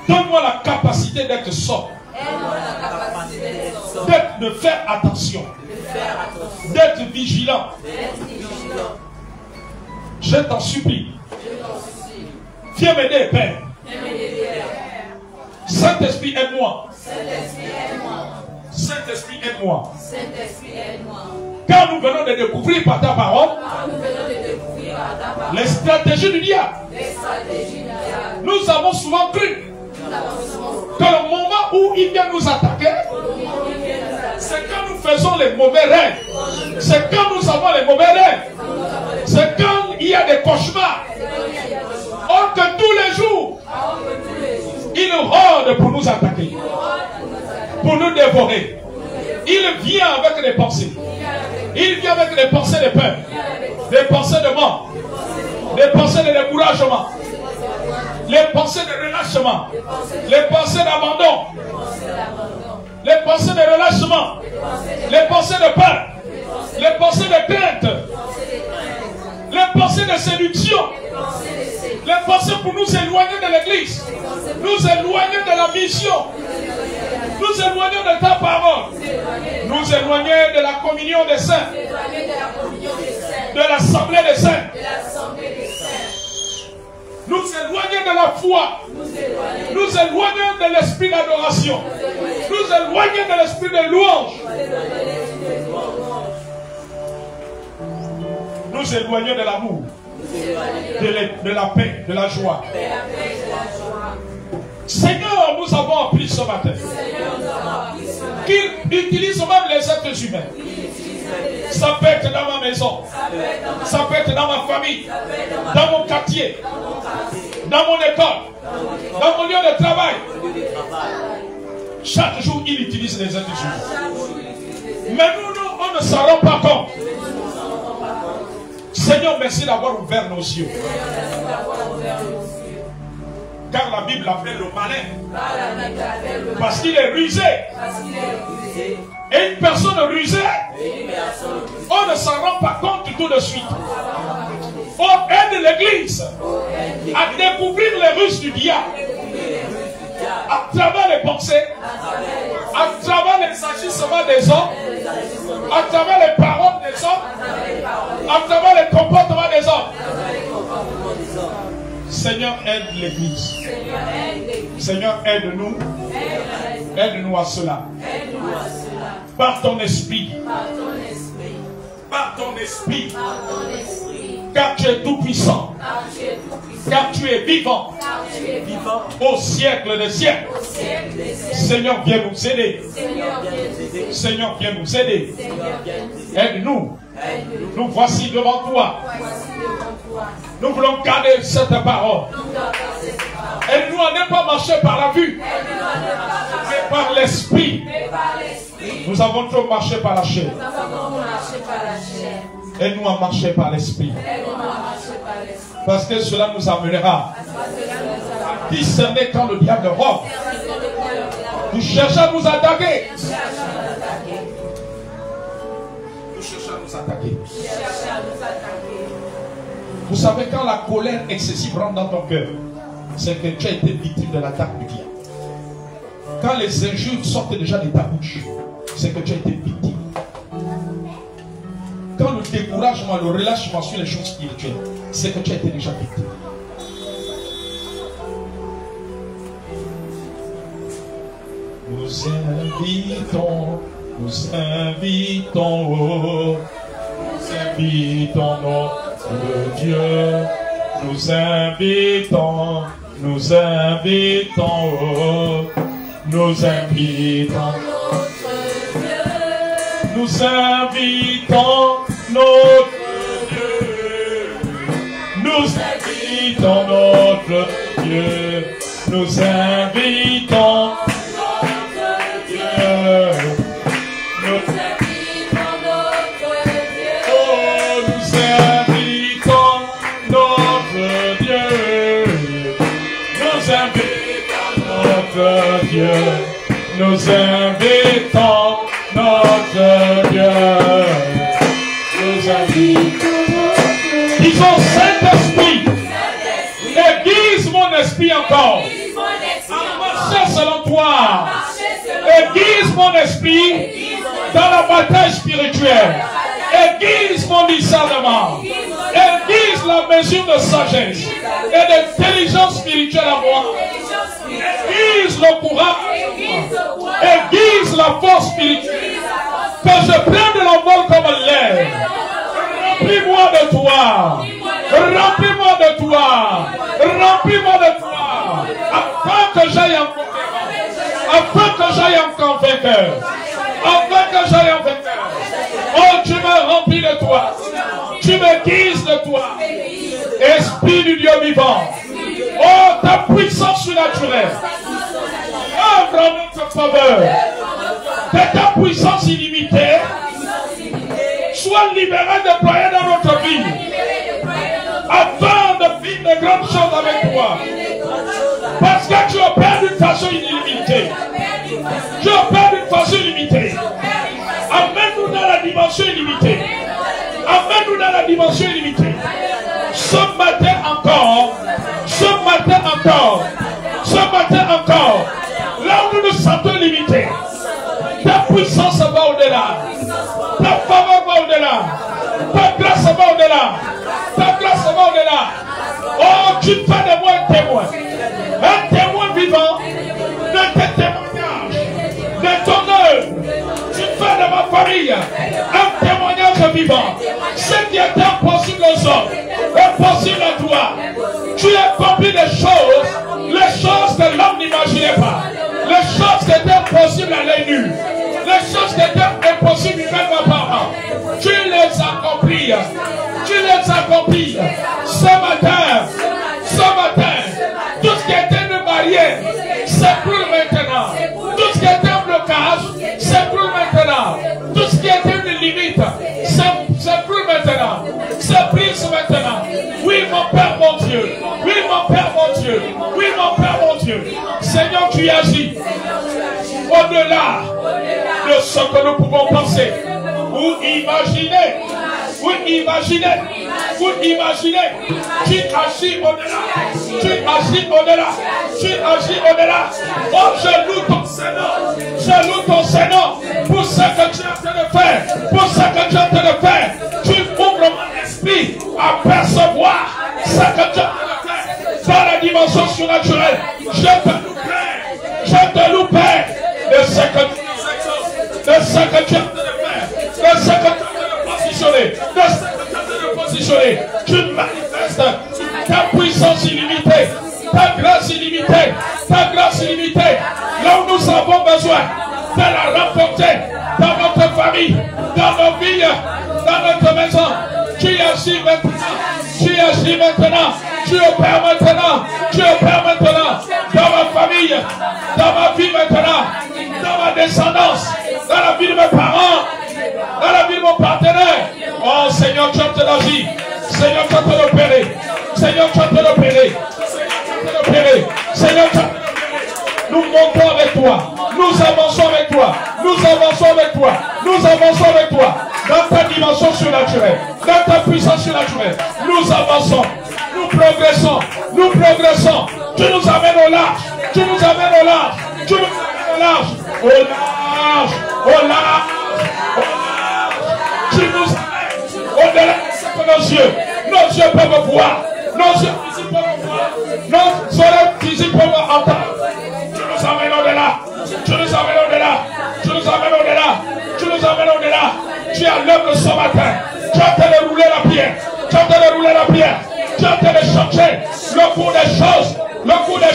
Donne-moi la capacité d'être sobre. De faire attention. D'être vigilant. Je t'en supplie. Viens m'aider, Père. Saint-Esprit, aide-moi. Saint-Esprit, aide-moi. Car nous venons de découvrir par ta parole les stratégies du diable. Nous avons souvent cru que le moment où il vient nous attaquer, c'est quand nous faisons les mauvais rêves. C'est quand nous avons les mauvais rêves. C'est quand il y a des cauchemars. Or que tous les jours, il rôde pour nous attaquer, pour nous dévorer. Il vient avec des pensées. Il vient avec des pensées de peur, des pensées de mort, des pensées de découragement, les pensées de relâchement, les pensées d'abandon, les pensées de relâchement, les pensées de peur, les pensées de crainte, les pensées de séduction, les pensées pour nous éloigner de l'église, nous éloigner de la mission, nous éloigner de ta parole, nous éloigner de la communion des saints, de l'assemblée des saints, nous éloigner de la foi, nous éloigner de l'esprit d'adoration, nous éloigner de l'esprit de louange. Nous éloignons de l'amour, de la paix, de la joie. Seigneur, nous avons appris ce matin qu'il utilise même les êtres humains. Ça peut être dans ma maison, ça peut être dans ma famille, dans mon quartier, dans mon école, dans mon lieu de travail. Chaque jour, il utilise les êtres humains. Mais nous, on ne s'en rend pas compte. Seigneur, merci d'avoir ouvert nos yeux. Car la Bible appelle le malin. Parce qu'il est rusé. Et une personne rusée, on ne s'en rend pas compte tout de suite. On aide l'Église à découvrir les ruses du diable. À travers les pensées, à travers les agissements des hommes, à travers les paroles des hommes, à travers les comportements des hommes. Seigneur, aide l'Église. Seigneur, aide-nous. Aide-nous à cela. Par ton esprit. Par ton esprit. Car tu es tout puissant. Car tu es vivant. Au siècle des siècles. Seigneur, viens nous aider. Seigneur, viens nous aider. Aide-nous. Nous voici devant toi. Nous voulons garder cette parole. Aide-nous à ne pas marcher par la vue, mais par l'esprit. Nous avons trop marché par la chair. Aide-nous à marcher par l'esprit. Parce que cela nous amènera à discerner quand le diable rôde. Nous cherchons à nous attaquer. Nous cherchons à nous attaquer. Vous savez, quand la colère excessive rentre dans ton cœur, c'est que tu as été victime de l'attaque du diable. Quand les injures sortent déjà de ta bouche, c'est que tu as été victime. Quand le découragement, le relâchement sur les choses spirituelles, c'est que tu as été déjà victime. Nous invitons notre Dieu, nous invitons notre Dieu, nous invitons notre Dieu, nous invitons Dieu, nous invitons notre Dieu, nous invitons. Disons Saint-Esprit, aiguise mon esprit encore. Marche selon toi. Aiguise mon esprit dans la bataille spirituelle. Aiguise mon discernement. Aiguise la mesure de sagesse et d'intelligence spirituelle à moi. Aiguise le courage. Aiguise la force spirituelle. Que je prenne de l'envol comme l'air. Remplis-moi de toi. Remplis-moi de toi. Remplis-moi de toi. Afin que j'aille en conquérant. Afin que j'aille en vainqueur. Afin que j'aille en vainqueur. Oh, tu me remplis de toi. Tu me guises de toi. Esprit du Dieu vivant. Oh, ta puissance surnaturelle. Œuvre en notre faveur. Que ta puissance illimitée soit libérée, déployée dans notre vie. Afin de vivre de grandes choses avec toi. Parce que tu opères d'une façon illimitée. Tu opères d'une façon illimitée. Amène-nous dans la dimension illimitée. Amène-nous dans la dimension illimitée. Ce matin encore. Ce matin encore. Ce matin encore. Là où nous nous sentons limités. Ta puissance va au-delà. Ta faveur va au-delà. Ta grâce va au-delà. Ta grâce va au-delà. Oh, tu fais de moi un témoin. Un témoin vivant de tes témoignages. De vivant. Ce qui est impossible aux hommes est possible à toi. Tu accomplis des choses que l'homme n'imaginait pas. Les choses qui étaient impossibles à l'œil nu. Les choses qui étaient impossibles même à parents. Tu les accomplis. Tu les accomplis. Ce matin, tout ce qui était une barrière s'écroule maintenant. Tout ce qui était un blocage s'écroule maintenant. Tout ce qui était une limite s'écroule maintenant. Se brise maintenant. Oui, mon Père, mon Dieu. Oui, mon Père, mon Dieu. Oui, mon Père, mon Dieu. Seigneur, tu agis au-delà de ce que nous pouvons penser ou imaginer. Vous imaginez, tu agis au-delà, tu agis au-delà, tu agis au-delà. Oh, je loue ton Seigneur pour ce que tu es en train de faire, pour ce que tu es en train de faire. Tu ouvres mon esprit à percevoir ce que tu es en train de faire dans la dimension surnaturelle. Je te loue, Père, de ce que tu es en train de faire, de ce que tu es en train de positionner, tu manifestes ta puissance illimitée, ta grâce illimitée, là où nous avons besoin de la remporter dans notre famille, dans nos vies, dans notre maison. Tu agis maintenant, tu opères maintenant, dans ma famille, dans ma vie maintenant, dans ma descendance, dans la vie de mes parents, dans la vie de mon partenaire. Oh Seigneur, tu as te l'agir. Seigneur, tu as te l'opérer. Seigneur, tu as te l'opérer. Seigneur, tu as te l'opérer. Nous montons avec toi. Nous avançons avec toi. Dans ta dimension surnaturelle. Dans ta puissance surnaturelle. Nous avançons. Nous progressons. Tu nous amènes au large. Tu nous amènes au large. Tu nous amènes au-delà de nos yeux. Nos yeux peuvent voir. Nos yeux physiques peuvent voir. Nos oreilles physiques peuvent entendre. Tu nous amènes au-delà. Tu as l'œuvre ce matin. Tu as fait rouler la pierre. Tu as fait changer le cours des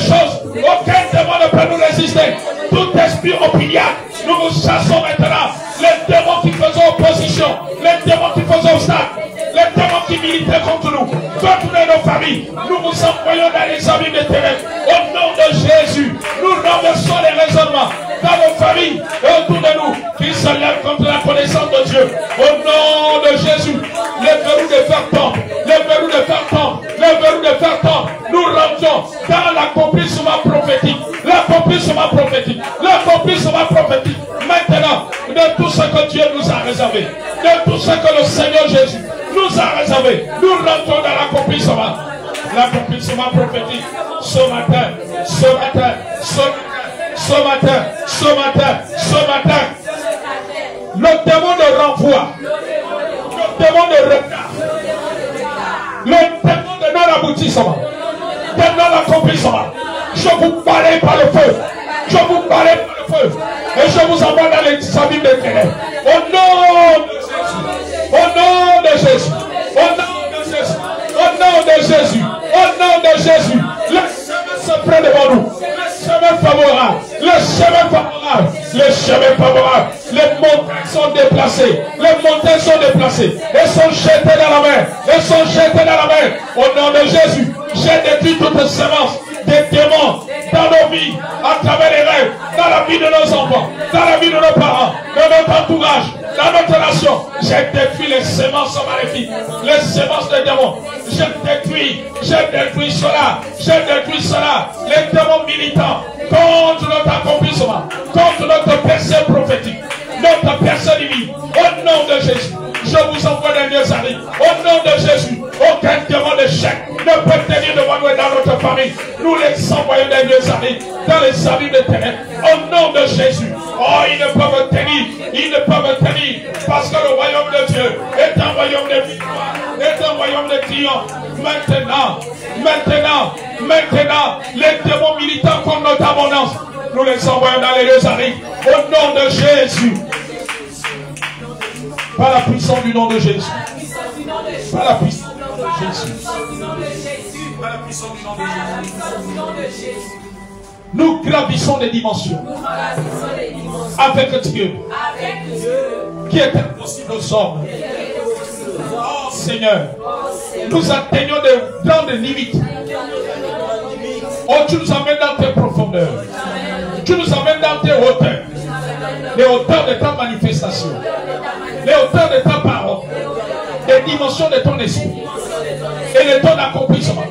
choses. Aucun démon ne peut nous résister. Tout esprit opiniâtre, nous vous chassons maintenant. Les démons qui faisaient opposition, les démons qui faisaient obstacle, les démons qui militaient contre nous, contre nos familles, nous vous envoyons dans les abîmes des ténèbres. Au nom de Jésus, nous renversons les raisonnements dans nos familles et autour de nous qui se lèvent contre la connaissance de Dieu. Au nom de Jésus, les verrous de fer tombent, nous rentrons dans l'accomplissement prophétique. Maintenant, de tout ce que Dieu nous a réservé, de tout ce que le Seigneur Jésus nous a réservé, nous rentrons dans l'accomplissement prophétique ce matin. Le démon de renvoi, le démon de retard, le démon de non-aboutissement, de non-accomplissement, je vous balaye par le feu. Et je vous envoie dans les abîmes des ténèbres. Au nom de Jésus. Le chemin se prend devant nous. Le chemin favorable. Les montagnes sont déplacées. Et sont jetées dans la mer. Au nom de Jésus, j'ai détruit toute semence des démons dans nos vies, à travers les rêves, dans la vie de nos enfants, dans la vie de nos parents, dans notre entourage, dans notre nation. J'ai détruit les semences maléfiques, les semences des démons. J'ai détruit cela. Les démons militants contre notre accomplissement, contre notre percée prophétique, notre percée divine. Au nom de Jésus, je vous envoie des lieux amis. Au nom de Jésus, aucun démon d'échec ne peut tenir devant nous et dans notre famille. Nous les envoyons des lieux amis, dans les abîmes des ténèbres. Au nom de Jésus. Oh, ils ne peuvent tenir, parce que le royaume de Dieu est un royaume de victoire, est un royaume de triomphe. Maintenant, les démons militants contre notre abondance, nous les envoyons dans les lieux amis. Au nom de Jésus. Par la puissance du nom de Jésus. Par la puissance du nom de Jésus. Par la puissance du nom de Jésus. Nous gravissons les dimensions. Avec Dieu. Qui est impossible aux hommes. Oh Seigneur. Nous atteignons des grandes limites. Oh, tu nous amènes dans tes profondeurs. Tu nous amènes dans tes hauteurs. Les hauteurs de ta manifestation. Les hauteurs de ta parole. Les dimensions de ton esprit. Et de ton accomplissement.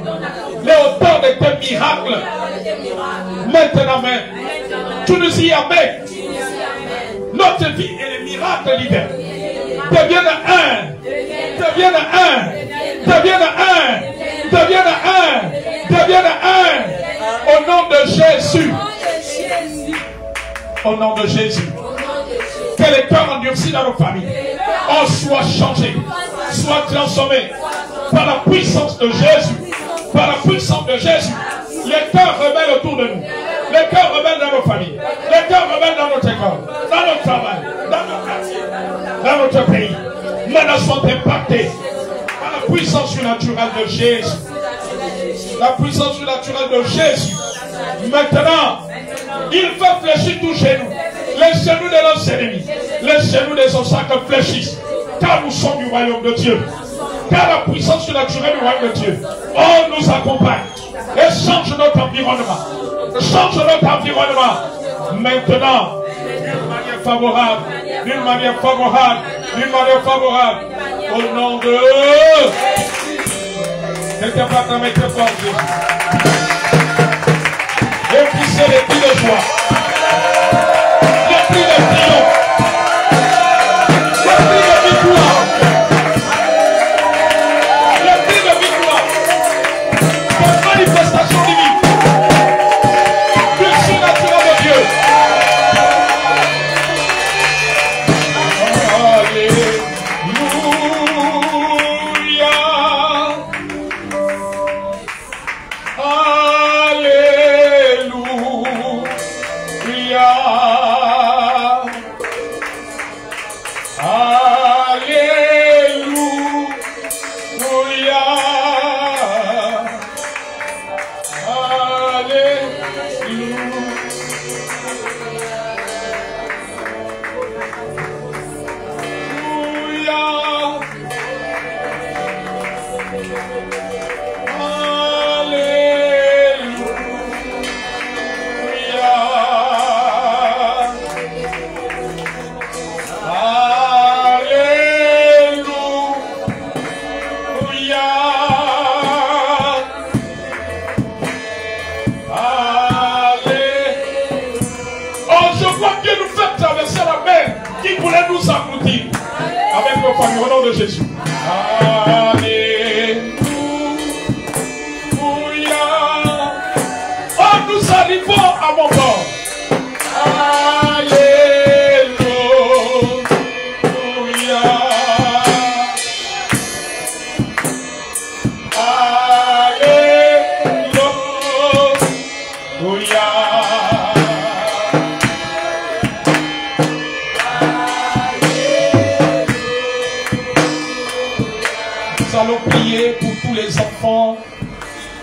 Les hauteurs de tes miracles. Maintenant même. Tu nous y amènes. Notre vie et les miracles divers deviennent un. Deviennent un. Deviennent un. Deviennent un. Deviennent un. Au nom de Jésus. Au nom de Jésus. Que les cœurs endurcis dans nos familles en soient changés, soient transformés par la puissance de Jésus. Par la puissance de Jésus. Les cœurs rebelles autour de nous. Les cœurs rebelles dans nos familles. Les cœurs rebelles dans notre école. Dans notre travail. Dans nos quartiers. Dans notre pays. Maintenant sont impactés par la puissance surnaturelle de Jésus. La puissance surnaturelle de Jésus. Maintenant, il fait fléchir tous genoux. Les genoux de nos ennemis. Les genoux des obstacles fléchissent. Car nous sommes du royaume de Dieu. Car la puissance surnaturelle du royaume de Dieu. Oh, nous accompagne. Et change notre environnement. Change notre environnement. Maintenant, d'une manière favorable. D'une manière favorable. D'une manière favorable. Au nom de... Quelqu'un va acclamer très fort Jésus. Et pousser les cris de joie. Les cris de triomphe. Les cris de victoire. Les cris de victoire. Des manifestations divines. Du surnaturel de Dieu. Au nom de Jésus. Alléluia. Oh, nous arrivons à mon bord.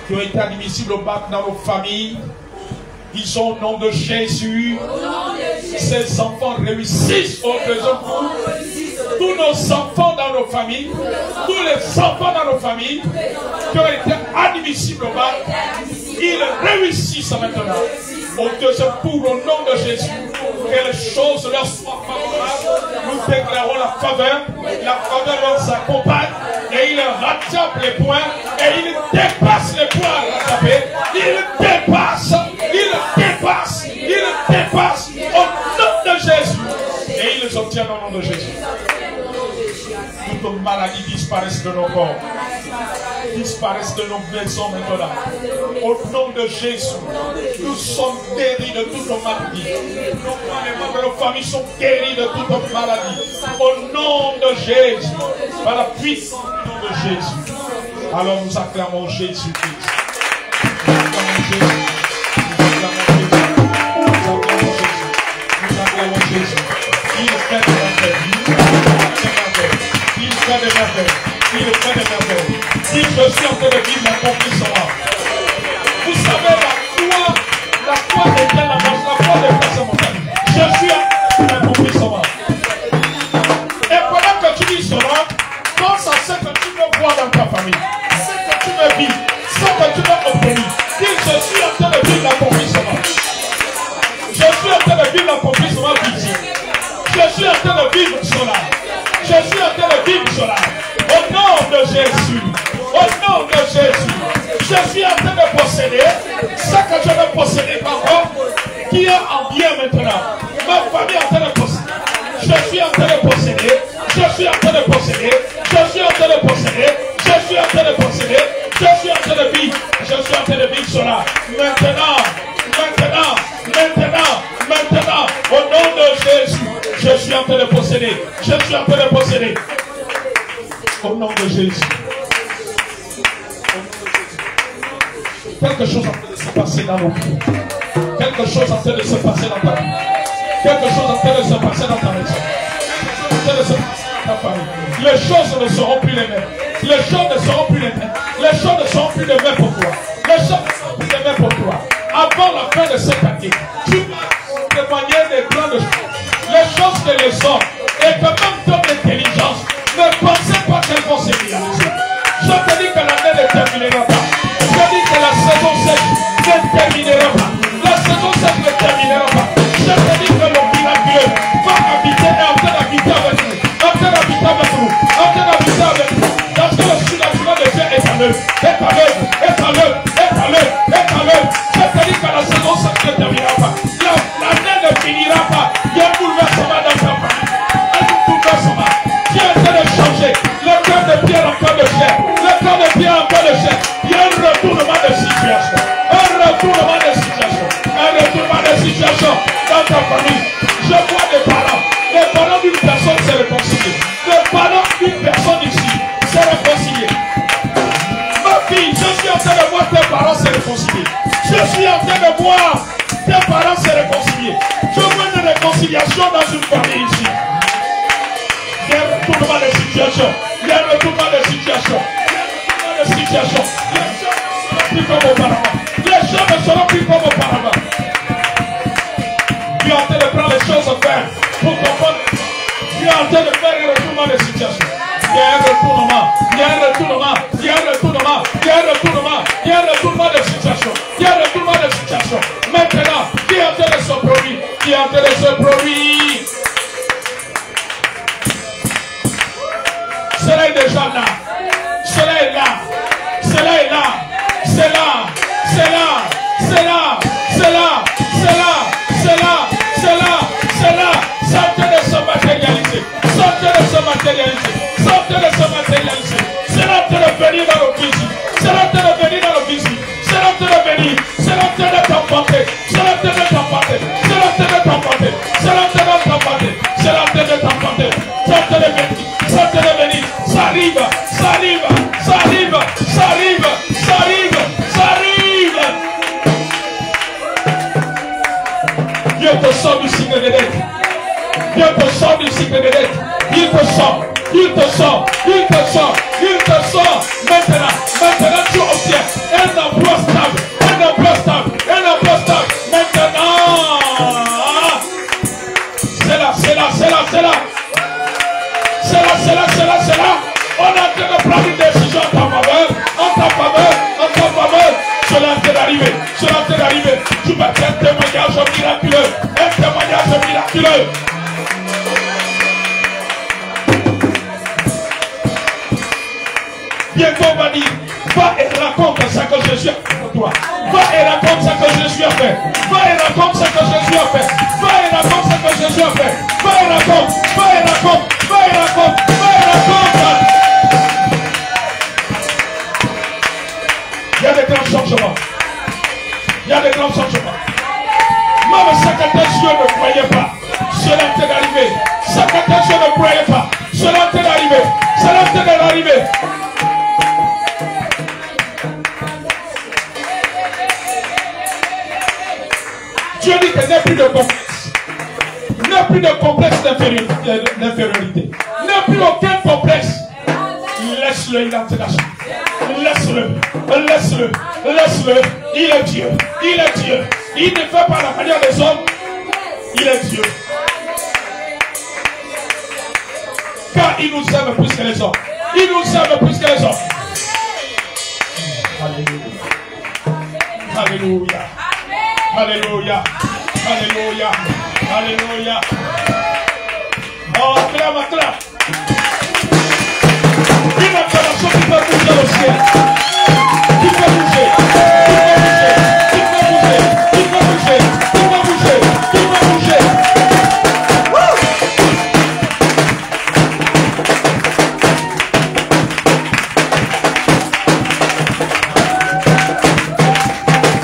Qui ont été admissibles au bac dans nos familles. Disons au nom de Jésus. Ces enfants réussissent au besoin. Tous nos enfants dans nos familles, tous les enfants dans nos familles qui ont été admissibles au bac, ils réussissent maintenant. Au deuxième pour au nom de Jésus, que les choses leur soient favorables. Nous déclarons la faveur leur accompagne et ils rattrapent les points et ils dépassent les points à rattraper. Ils dépassent au nom de Jésus et ils les obtiennent au nom de Jésus. Toute maladie disparaissent de nos corps, disparaissent de nos maisons maintenant. Au nom de Jésus, nous sommes guéris de toutes nos maladies. Nos membres de nos familles sont guéris de toutes nos maladies. Au nom de Jésus, par la puissance du nom de Jésus. Alors nous acclamons Jésus-Christ. Nous acclamons Jésus. Nous acclamons Jésus. Il fait de notre vie. suis en train de vivre cela. Je suis en train de vivre cela. Au nom de Jésus. Au nom de Jésus. Je suis en train de posséder ce que je ne possédais pas encore, qui est en bien maintenant. Ma famille est en train de posséder. Je suis en train de posséder. Je suis en train de posséder. Je suis en train de posséder. Je suis en train de posséder. Je suis en train de vivre. Je suis en train de vivre cela. Maintenant. Maintenant. Maintenant. Maintenant. Au nom de Jésus. Je suis en train de posséder. Je suis en train de posséder. Au nom de Jésus. Quelque chose en train de se passer dans nos vies. Quelque chose en train de se passer dans ta vie. Quelque chose en train de se passer dans ta maison. Quelque chose en train de se passer dans ta famille. Les choses ne seront plus les mêmes. Les choses ne seront plus les mêmes. Les choses ne seront plus les mêmes pour toi. Les choses ne seront plus les mêmes pour toi. Avant la fin de cette année, tu vas témoigner des plans de choses. Les choses que les hommes et que même ton intelligence ne pensaient pas qu'elles vont se réaliser. Je te dis que l'année ne terminera pas. Je dis que la saison sèche ne terminera pas. La saison sèche ne terminera pas. Je te dis que le miraculeux va habiter et en train d'habiter avec nous. En train d'habiter avec nous. En train d'habiter avec nous. Parce que le surnaturel de Dieu est à l'œuvre. Est à l'œuvre. Est à l'œuvre. Est à l'œuvre. Est à l'œuvre. Je te dis que la saison sèche ne terminera pas. L'année ne finira pas. Il y a un bouleversement dans ta famille. Un bouleversement. Dieu est en train de changer. Le cœur de Pierre en cœur de chair. Le cœur de Pierre en cœur de chair. Il y a un retournement de situation. Un retournement de situation. Un retournement de situation dans ta famille. Je vois des parents. Les parents d'une personne se réconcilier. Les parents d'une personne ici se réconcilier. Ma fille, je suis en train de voir tes parents se réconcilier. Je suis en train de voir tes parents se réconcilier. Je veux une réconciliation dans une famille ici. Il y a un retournement de situation. Il y a un retournement de situation. Il y a un retournement de situation. Les choses ne seront plus comme auparavant. Les choses ne seront plus comme auparavant. Tu es en train de prendre les choses à faire pour comprendre. Tu es en train de faire un retournement de situation. Il y a un retournement. Il y a un retournement. Il y a un retournement. Il y a un retournement. Il y a un retournement de situation. Il y a un retournement de situation. Maintenant, qui est en train de se produire? Qui est en train de se produire? Cela est déjà là. Cela est là. Cela est là. C'est là. C'est là. C'est là. C'est là. C'est là. C'est là. C'est là. C'est là. C'est en train de se matérialiser. C'est en train de se matérialiser. C'est en train de se matérialiser. C'est en train de venir dans nos vies. C'est en train de venir dans nos vies. C'est en train de venir. C'est en train de t'emporter. C'est en train de t'emporter. C'est en train de t'emporter. C'est en train de t'emporter. C'est en train de t'emporter. C'est en train de venir. C'est en train de venir. Ça arrive. Ça arrive. Ça arrive. Ça arrive. Ça arrive. Ça arrive. Dieu te sort du cycle de dette. Dieu te sort du cycle de dette. Il te sort. Il te sort. Il te sort. Il te sort. Maintenant. Maintenant tu obtiens un emploi stable. Un emploi stable. Un emploi stable. Maintenant. C'est là. C'est là. C'est là. C'est là. C'est là. C'est là. C'est là. C'est là. On est en train de prendre une décision en ta faveur. En ta faveur. En ta faveur. Cela est en train d'arriver. Cela est en train d'arriver. Tu vas faire un témoignage miraculeux. Un témoignage miraculeux. Bientôt on va dire, va et raconte ce que Jésus a fait pour toi. Va et raconte ce que Jésus a fait. Va et raconte ce que Jésus a fait. Va et raconte ce que Jésus a fait. Va et raconte. Va et raconte. Va et raconte. Va et raconte. Il y a des grands changements. Il y a des grands changements. Même ce que tes yeux ne croyaient pas, cela est en train d'arriver. Ce que tes yeux ne croyaient pas, cela est en train d'arriver. Cela est en train d'arriver. Dieu dit que n'est plus de complexe. N'est plus de complexe d'infériorité. N'est plus aucun complexe. Laisse-le, il a te lâché. Laisse-le. Laisse-le. Laisse-le. Il est Dieu. Il est Dieu. Il ne fait pas la manière des hommes. Il est Dieu. Car il nous aime plus que les hommes. Il nous aime plus que les hommes. Alléluia. Alléluia. Alléluia. Alléluia. Alléluia. Oh, acclame, acclame. Une acclamation qui peut bouger au ciel. Qui peut bouger. Qui peut bouger. Qui peut bouger. Qui peut bouger. Qui peut bouger. Qui peut bouger.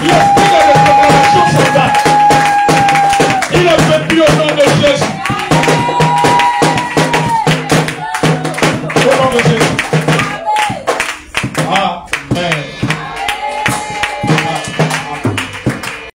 L'esprit de la proclamation s'en va. Il est vaincu au nom de Jésus.